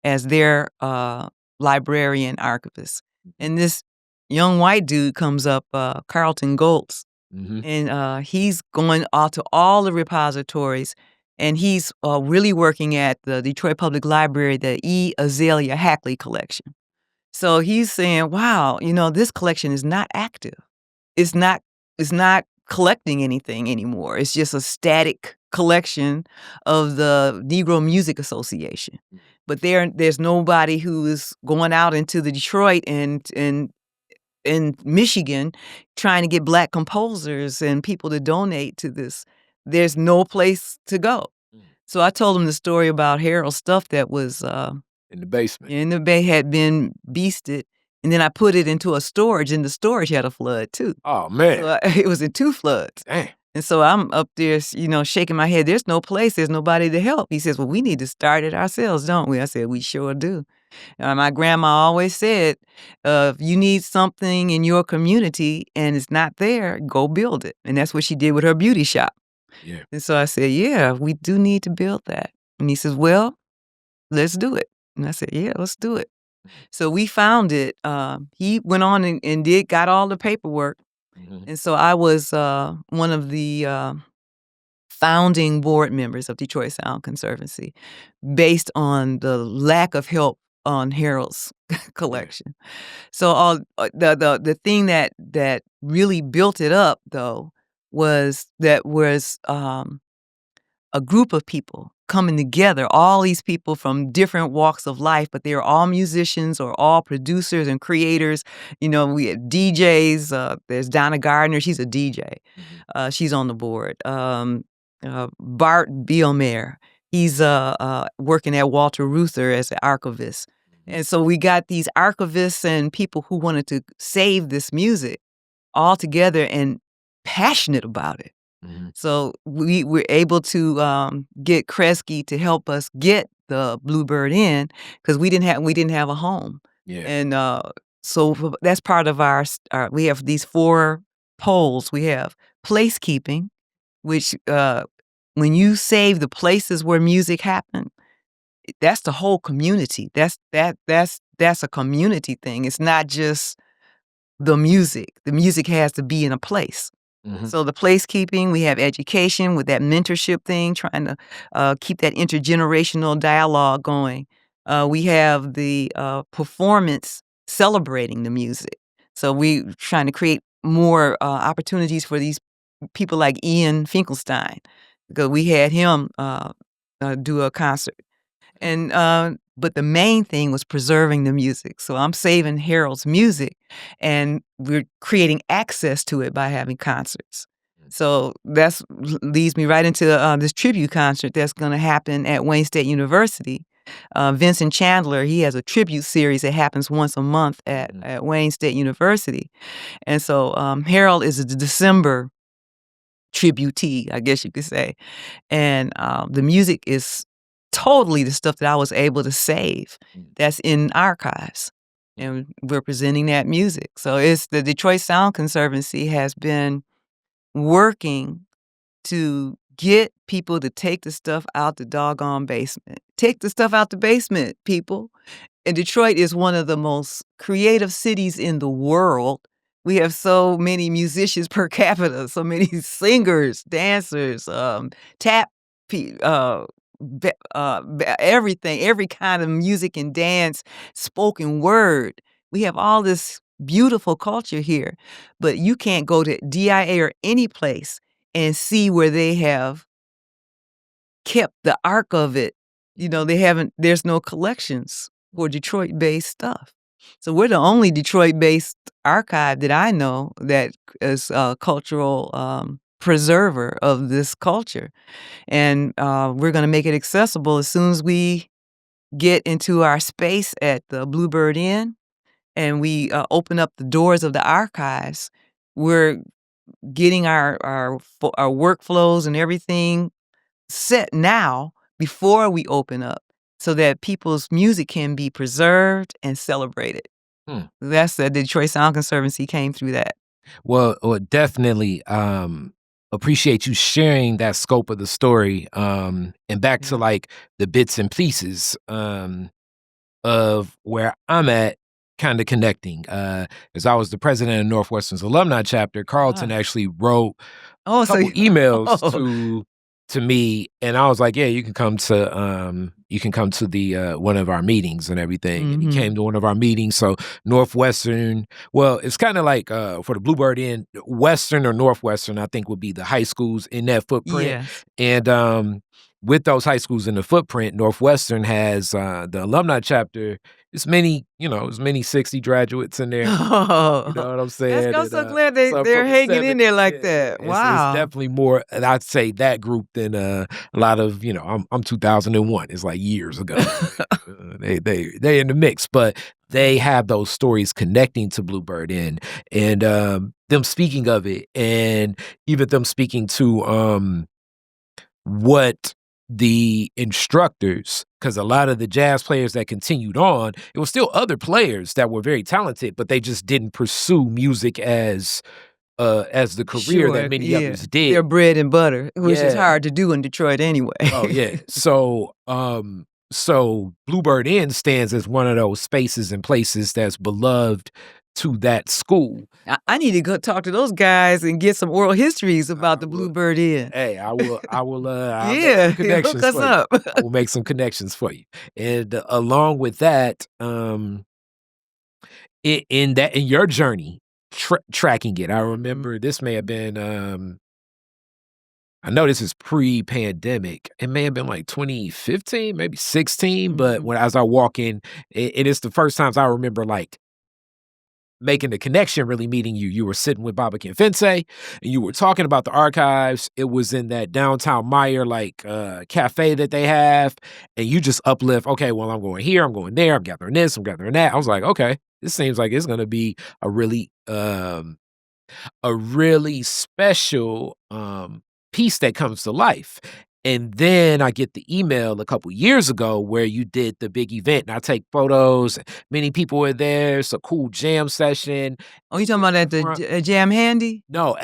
as their librarian archivist. And this young white dude comes up, Carlton Goltz, Mm-hmm. and he's going out to all the repositories, and he's really working at the Detroit Public Library, the E. Azalea Hackley collection. So he's saying, wow, this collection is not active. It's not is not collecting anything anymore. It's just a static collection of the Negro Music Association. But there's nobody who is going out into the Detroit and in Michigan trying to get Black composers and people to donate to this. There's no place to go. So I told him the story about Harold's stuff that was in the basement. in the bay had been beasted, and then I put it into a storage, and the storage had a flood too. Oh, man. So it was in 2 floods. Dang. And so I'm up there, shaking my head. There's no place. There's nobody to help. He says, well, we need to start it ourselves, don't we? I said, we sure do. My grandma always said, if you need something in your community and it's not there, go build it. And that's what she did with her beauty shop. Yeah. And so I said, yeah, we do need to build that. And he says, well, let's do it. And I said, yeah, let's do it. So we found it. He went on and got all the paperwork. Mm-hmm. And so I was one of the founding board members of Detroit Sound Conservancy based on the lack of help on Harold's collection. So the thing that really built it up, though, was a group of people coming together, all these people from different walks of life, but they were all musicians or all producers and creators. We had DJs. There's Donna Gardner. She's a DJ. She's on the board. Bart Bielmeyer. He's working at Walter Reuther as an archivist. And so we got these archivists and people who wanted to save this music all together and passionate about it. Mm-hmm. So we were able to get Kresge to help us get the Bluebird in because we didn't have a home. Yeah. And so that's part of our we have these 4 poles. We have placekeeping, which when you save the places where music happened, that's the whole community. That's a community thing. It's not just the music. The music has to be in a place. Mm-hmm. So the placekeeping, we have education with that mentorship thing, trying to keep that intergenerational dialogue going. We have the performance celebrating the music. So we're trying to create more opportunities for these people like Ian Finkelstein, because we had him do a concert. And but the main thing was preserving the music. So I'm saving Harold's music, and we're creating access to it by having concerts. So that leads me right into this tribute concert that's going to happen at Wayne State University. Vincent Chandler, he has a tribute series that happens once a month at Wayne State University. And so Harold is a December tributee, I guess you could say. And the music is totally the stuff that I was able to save that's in archives. And we're presenting that music. So it's the Detroit Sound Conservancy has been working to get people to take the stuff out the doggone basement. Take the stuff out the basement, people. And Detroit is one of the most creative cities in the world. We have so many musicians per capita, so many singers, dancers, tap everything, every kind of music and dance, spoken word. We have all this beautiful culture here, but you can't go to DIA or any place and see where they have kept the arc of it. There's no collections for Detroit-based stuff. So we're the only Detroit-based archive that I know that is a cultural preserver of this culture. And we're going to make it accessible as soon as we get into our space at the Bluebird Inn and we open up the doors of the archives. We're getting our workflows and everything set now before we open up so that people's music can be preserved and celebrated. That's the Detroit Sound Conservancy came through that. Well, definitely appreciate you sharing that scope of the story. And back to like the bits and pieces of where I'm at, kind of connecting. As I was the president of Northwestern's alumni chapter, Carlton actually wrote a couple emails to me, and I was like, "Yeah, you can come to the one of our meetings and everything." And he Mhm. came to one of our meetings. So Northwestern, well, it's kind of like for the Bluebird Inn, Western or Northwestern, I think would be the high schools in that footprint. Yes. And with those high schools in the footprint, Northwestern has the alumni chapter. It's many, as many 60 graduates in there. You Oh, know what I'm that's saying? I'm And, so glad so they're from the hanging in 7, there yeah, like yeah, that. it's Wow. definitely more, and I'd say that group than a lot of, I'm 2001. It's like years ago. They in the mix, but they have those stories connecting to Bluebird and them speaking of it, and even them speaking to what the instructors, because a lot of the jazz players that continued on, it was still other players that were very talented, but they just didn't pursue music as the career that Sure, many yeah. others did. Their bread and butter, which is Yeah. hard to do in Detroit Oh, anyway. yeah. So Bluebird Inn stands as one of those spaces and places that's beloved to that school. I need to go talk to those guys and get some oral histories I about the will Bluebird Inn. Hey, I'll make Yeah, some hook connections us for you. up. I will make some connections for you. And along with that, in your journey, tracking it, I Mhm, remember this may have been, I know this is pre-pandemic. It may have been like 2015, maybe 16, but mhm. as I walk in, it is the first times I remember, like, making the connection, really meeting you. You were sitting with Baba Kinfense, and you were talking about the archives. It was in that downtown Meyer, like, cafe that they have, and you just uplift, "Okay, well, I'm going here, I'm going there, I'm gathering this, I'm gathering that." I was like, "Okay, this seems like it's gonna be a really special, piece that comes to life." And then I get the email a couple years ago where you did the big event, and I take photos, many people were there, it's a cool jam session, Oh, you talking you're about in at the front. Jam Handy? No,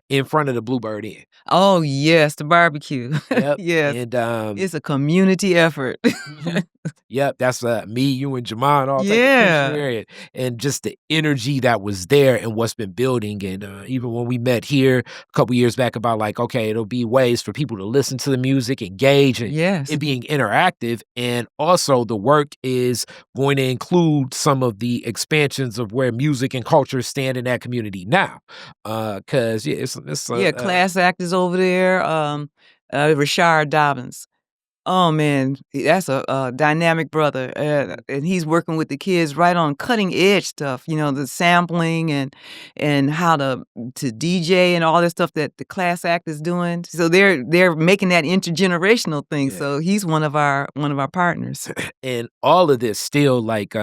in front of the Bluebird Inn. Oh, yes, the barbecue. Yep, Yes, and, it's a community effort. mhm. Yep, that's, me, you, and Jamon all taking a picture, Yeah. and just the energy that was there and what's been building, and, even when we met here a couple years back about, like, okay, it'll be ways for people to listen to the music, engage, and it Yes. being interactive, and also the work is going to include some of the expansions of where music and culture stand in that community now, 'cause, yeah, it's Yeah, class act is over there, Rashard Dobbins. Oh, man, that's a dynamic brother, and he's working with the kids right on cutting edge stuff, the sampling and how to DJ and all that stuff that the class act is doing. So they're making that intergenerational thing, yeah. so he's one of our partners. And all of this still, like,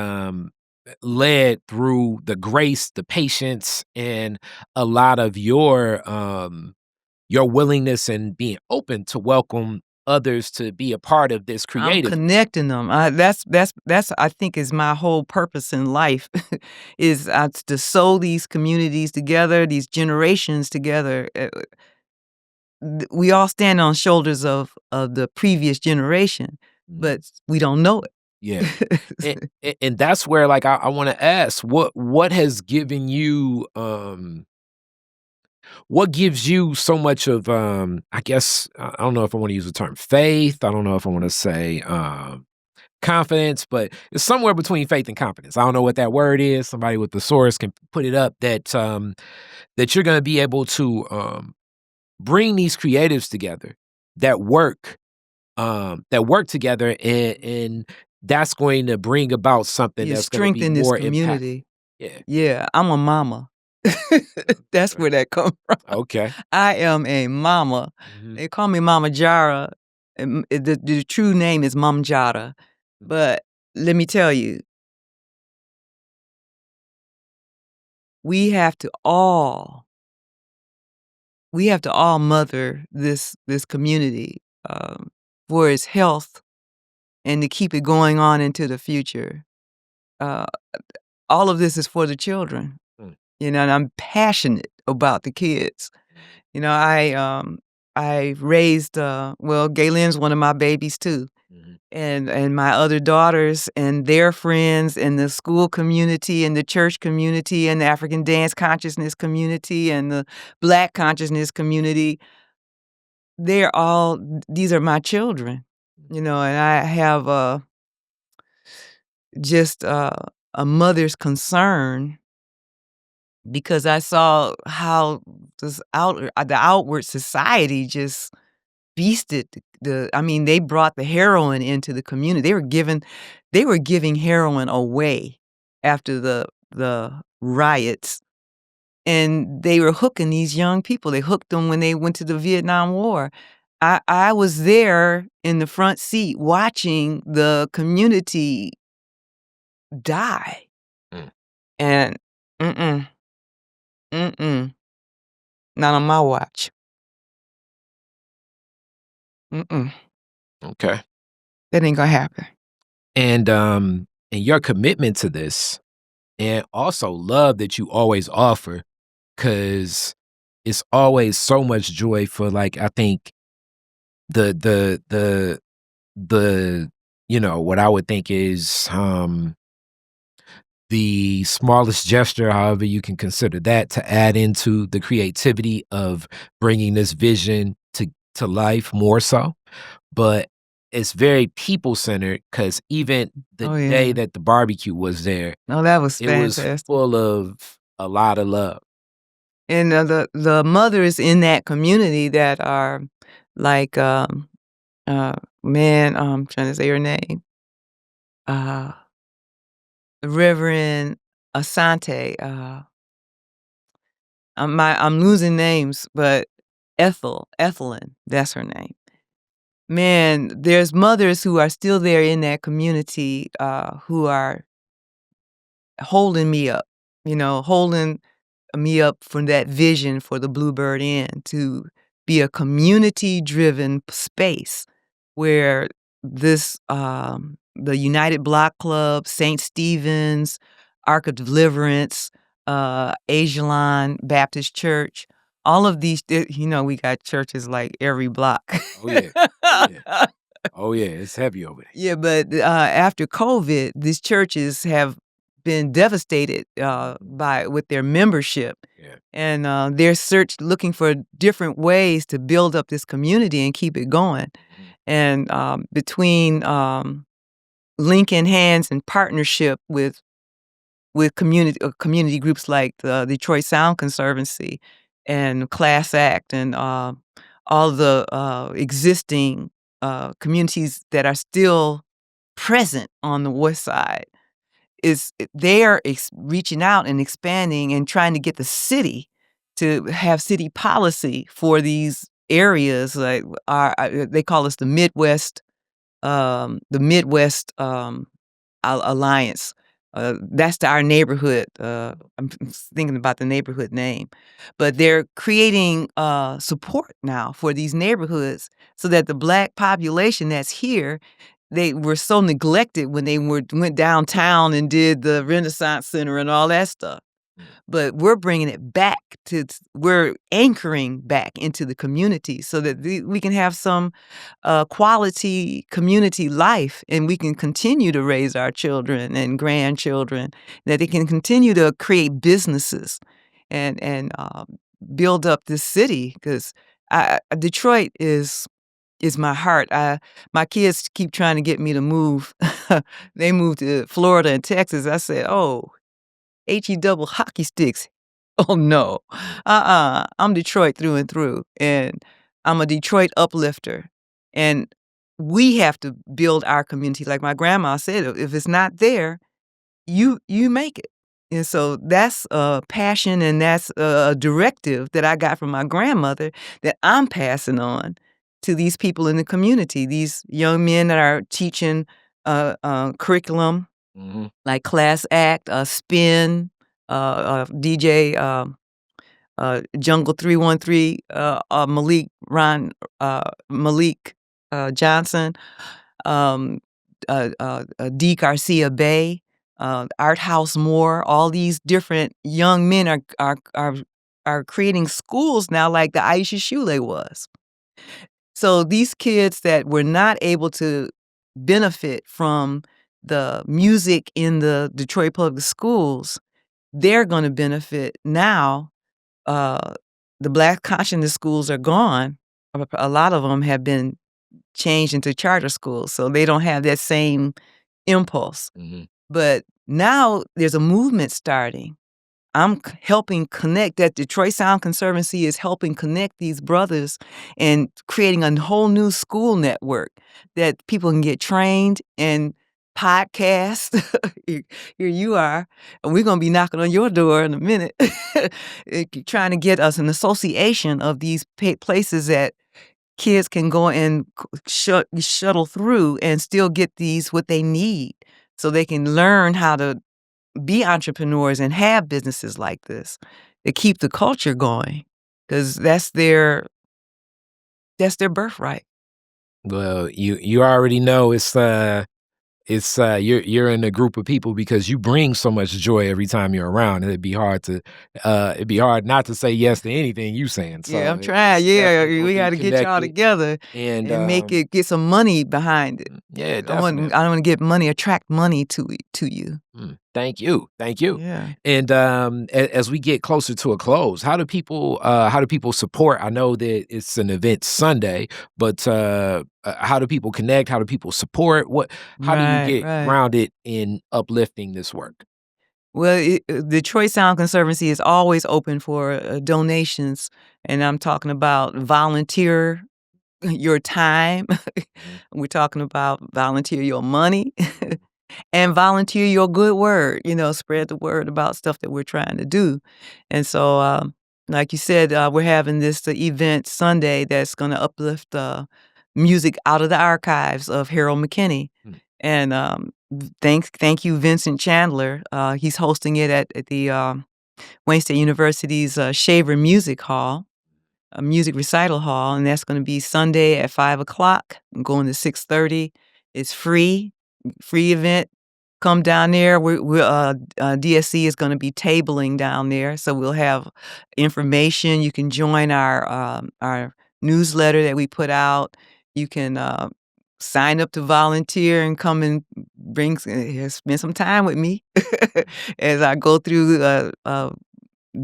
led through the grace, the patience, and a lot of your willingness and being open to welcome others to be a part of this I'm creative. connecting them. That's I think is my whole purpose in life is, to sew these communities together, these generations together. We all stand on shoulders of the previous generation, Mhm. but we don't know Yeah. And, it. and that's where, like, I want to ask, what has given you what gives you so much of, I guess, I don't know if I want to use the term faith, I don't know if I want to say confidence, but it's somewhere between faith and confidence. I don't know what that word is. Somebody with the source can put it up, that you're going to be able to bring these creatives together that work together, and that's going to bring about something You that's going to be strengthen this more impactful. community. Yeah. Yeah, I'm a mama. That's Okay. where that come from. Okay. I am a mama. Mhm. They call me Mama Jahra, and the true name is Mom Jahra, but let me tell you, we have to all we have to all mother this community, for its health and to keep it going on into the future. Uh, all of this is for the children, Mm. and I'm passionate about the kids. I raised, Galen's one of my babies too, Mhm. and my other daughters and their friends and the school community and the church community and the African dance consciousness community and the Black consciousness community. these are my children, and I have just a mother's concern because I saw how the outward society just beasted I mean, they brought the heroin into the community. They were giving heroin away after the riots, and they were hooking these young people. They hooked them when they went to the Vietnam War. I was there in the front seat watching the community die, Mm. and mm-mm, mm-mm, not on my watch. Mm-mm, Okay. that ain't gonna happen. And your commitment to this, and also love that you always offer, because it's always so much joy for, like, I think the what I would think is the smallest gesture, however you can consider that, to add into the creativity of bringing this vision to life more so. But it's very people centered, because even the Oh, day yeah. that the barbecue was there, No, that was it was fantastic. full of a lot of love. And, the mothers in that community that are like, uh, man, I'm trying to say her name, uh, Reverend Asante, I'm losing names, but Ethelyn, that's her name. Man, there's mothers who are still there in that community, who are holding me up, holding me up for that vision for the Bluebird Inn to be a community-driven space where the United Block Club, St. Stephen's, Ark of Deliverance, Ajalon Baptist Church, all of these, we got churches like every block. Oh, yeah. Oh, yeah. Oh, yeah, it's heavy over there. Yeah, but, after COVID, these churches have been devastated, with their membership, Yeah. and, they're looking for different ways to build up this community and keep it going. Mhm. And, between, linking hands and partnership with community groups like the Detroit Sound Conservancy and Class Act and, all the, existing, communities that are still present on the West Side they are reaching out and expanding and trying to get the city to have city policy for these areas, like, they call us the Midwest, Alliance. That's our neighborhood. I'm thinking about the neighborhood name, but they're creating support now for these neighborhoods so that the Black population that's here, they were so neglected when they went downtown and did the Renaissance Center and all that stuff. But we're bringing it back we're anchoring back into the community so that we can have some quality community life, and we can continue to raise our children and grandchildren, that they can continue to create businesses and build up this city because Detroit is my heart. My kids keep trying to get me to move. They moved to Florida and Texas. I said, "Oh, HE double hockey sticks. Oh, no. I'm Detroit through and through, and I'm a Detroit uplifter, and we have to build our community. Like my grandma said, if it's not there, you make it." And so that's a passion, and that's a directive that I got from my grandmother that I'm passing on to these people in the community, these young men that are teaching curriculum Mhm. like Class Act, Spin, DJ, Jungle 313, Malik Johnson, um, D. Garcia Bay, Art House Moore. All these different young men are creating schools now, like the Aisha Shule was. So these kids that were not able to benefit from the music in the Detroit Public Schools, they're gonna benefit now. Uh, the Black consciousness schools are gone, a lot of them have been changed into charter schools, so they don't have that same impulse. Mhm. But now there's a movement starting. I'm helping connect that Detroit Sound Conservancy is helping connect these brothers and creating a whole new school network that people can get trained and podcast. Here you are, and we're gonna be knocking on your door in a minute, trying to get us an association of these places that kids can go and shuttle through and still get these what they need, so they can learn how to be entrepreneurs and have businesses like this to keep the culture going, because that's their birthright. Well, you already know it's you're in a group of people because you bring so much joy every time you're around. It'd be hard not to say yes to anything you saying. Yeah, So I'm trying. it's Yeah, definitely gonna we be gotta get y'all connected. together And and get some money behind it. yeah, I want definitely. I wanna get money, attract money to you. Thank you, thank you. Yeah. And as we get closer to a close, how do people support? I know that it's an event Sunday, but how do people connect? How do people support? How do you Right, get right. grounded in uplifting this work? Well, Detroit Sound Conservancy is always open for, donations, and I'm talking about volunteer your time. Mhm. We're talking about volunteer your money and volunteer your good word, spread the word about stuff that we're trying to do. And so, like you said, we're having this event Sunday that's going to uplift music out of the archives of Harold McKinney. Mm. And thank you, Vincent Chandler. He's hosting it at the Wayne State University's Shaver Music Hall, a music recital hall, and that's gonna be Sunday at 5 o'clock. I'm going to 6:30. It's free event. Come down there. DSC is gonna be tabling down there, so we'll have information. You can join our newsletter that we put out. You can, sign up to volunteer and come and spend some time with me as I go through,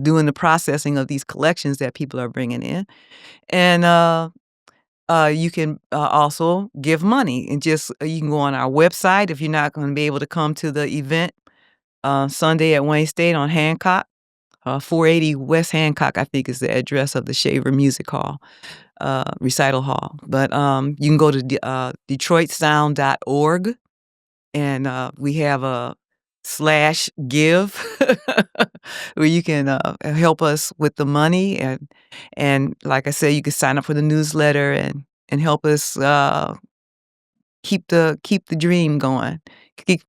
doing the processing of these collections that people are bringing in. And you can also give money and you can go on our website if you're not going to be able to come to the event Sunday at Wayne State on Hancock. 480 West Hancock, I think, is the address of the Shaver Music Hall, recital hall. But you can go to DetroitSound.org, and we have a /give where you can help us with the money, and like I said, you can sign up for the newsletter and help us keep the dream going,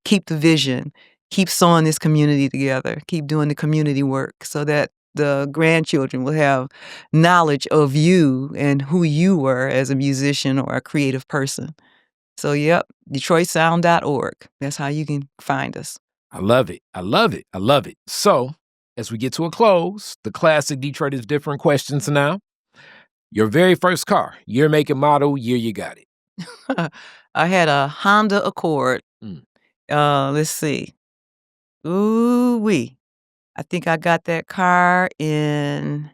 keep the vision, keep sewing this community together, keep doing the community work so that the grandchildren will have knowledge of you and who you were as a musician or a creative person. So, yep, DetroitSound.org. That's how you can find us. I love it. I love it. I love it. So, as we get to a close, the classic Detroit is different questions now. Your very first car, year, make, and model, year you got it. I had a Honda Accord. Mm. Let's see. Ooh-wee. I think I got that car in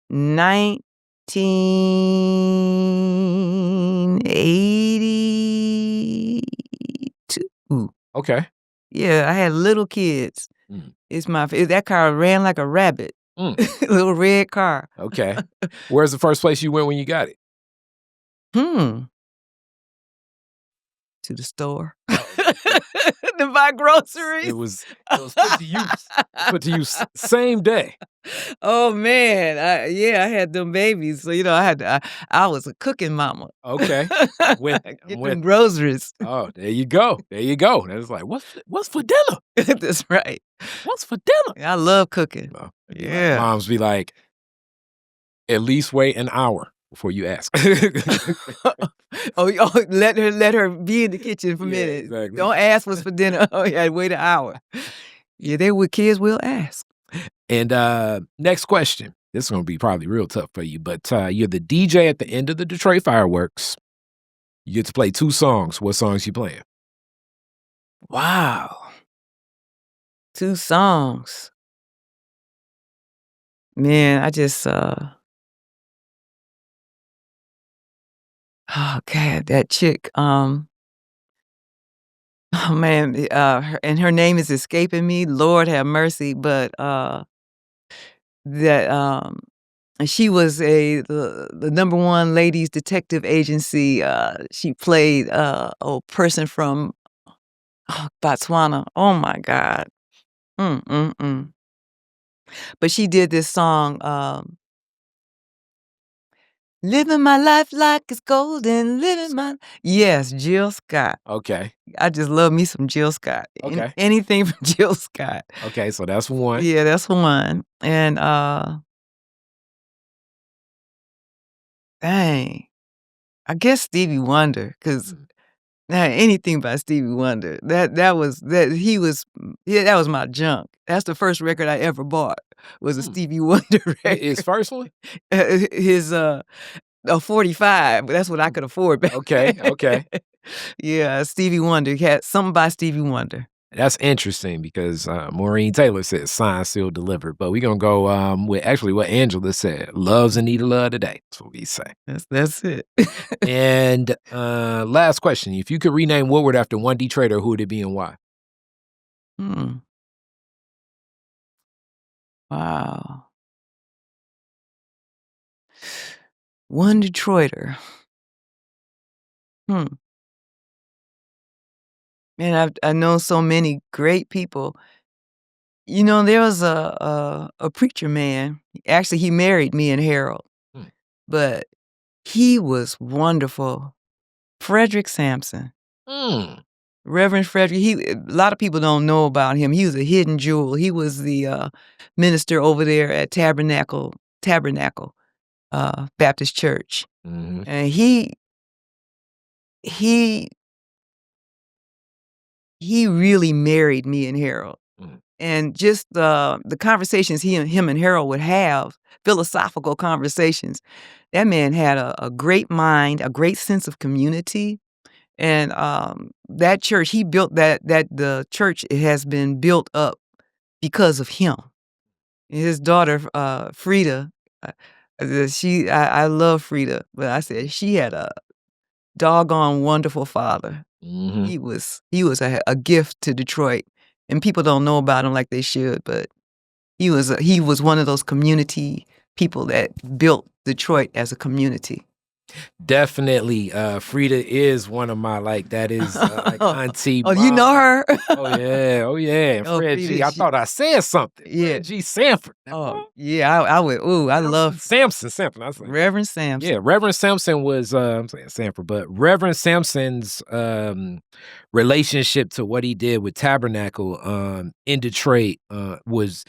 1982. Okay. Yeah, I had little kids. Mm. That car ran like a rabbit. Mm. Little red car. Okay. Where's the first place you went when you got it? Hmm. To the store. To buy groceries. It was put to use. Put to use same day. Oh, man. I had them babies. So, I was a cooking mama. Okay. I'm with it. I'm Get with them it. groceries. Oh, there you go. There you go. And it's like, what's for dinner? That's right. What's for dinner? I love cooking. Well, Yeah. moms be like, at least wait an hour before you ask. Oh, let her be in the kitchen for a Yeah, minute. exactly. Don't ask what's for dinner. Oh, yeah, wait an hour. Yeah, kids will ask. And next question. This is gonna be probably real tough for you, but you're the DJ at the end of the Detroit fireworks. You get to play 2 songs. What songs you playing? Wow. 2 songs. Man, I just Oh, God, that chick, oh, man, her name is escaping me, Lord have mercy, but, that, and she was the number 1 ladies detective agency, she played, a person from, Botswana. Oh my god. Mm. But she did this song, "Living my life like it's golden, living my" Yes, Jill Scott. Okay. I just love me some Jill Scott. Okay. Anything from Jill Scott. Okay, so that's one. Yeah, that's one, and, dang, I guess Stevie Wonder, 'cause Mm. anything by Stevie Wonder, that was that he was yeah, that was my junk. That's the first record I ever bought, was a Mm. Stevie Wonder His record. first one? His, a 45, but that's what I could afford back Okay, then. okay. Yeah, Stevie Wonder, he had something by Stevie Wonder. That's interesting because, Maureen Taylor said, "Signed, sealed, delivered," but we gonna go, with actually what Angela said, "Love's in need of love today." That's what we say. That's it. And, last question, if you could rename Woodward after one Detroiter, who would it be and why? Hmm, wow. One Detroiter. Hmm, man, I know so many great people. You know, there was a preacher man, actually, he married me and Harold, Mm. but he was wonderful. Frederick Sampson. Mm. Reverend Frederick, a lot of people don't know about him. He was a hidden jewel. He was the, minister over there at Tabernacle, Baptist Church, Mhm. and he he really married me and Harold, Mm. and just the conversations him and Harold would have, philosophical conversations. That man had a great mind, a great sense of community, and, that church, he built the church, it has been built up because of him. His daughter, Frida, I love Frida, but I said she had a doggone wonderful father. Mhm. He was a gift to Detroit, and people don't know about him like they should, but he was one of those community people that built Detroit as a community. Definitely, Frida is one of my, like, that is, like, auntie, Oh, you know mom. her? Oh, yeah, and Oh, Fred G, Frida, I thought I said something. yeah. Fred G. Sanford. Now, Oh, what? yeah, I would ooh, I love Samson. I was like, Reverend yeah, Sampson. Reverend Sampson was, I'm saying Sanford, but Reverend Sampson's, relationship to what he did with Tabernacle, in Detroit, was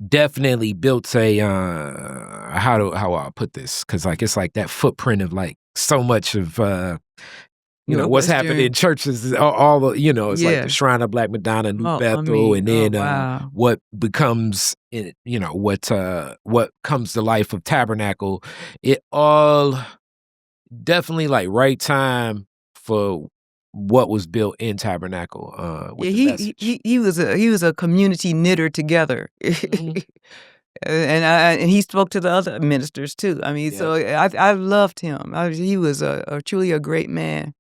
definitely built a, how I put this? Because like, it's like that footprint of, like, so much of, what's happened in Northwestern. churches, all the, it's like the Yeah. Shrine of Black Madonna, New Oh, I Bethel, mean, and oh, then, wow. what becomes, what comes to life of Tabernacle. It all definitely, like, right time for what was built in Tabernacle, with Yeah, the message. he was a community knitter together. Mhm. And he spoke to the other ministers too. I mean, Yep. so I loved him. He was a truly a great man.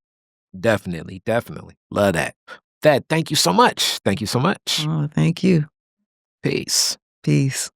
Definitely, definitely. Love that. Thank you so much. Thank you so much. Oh, thank you. Peace. Peace.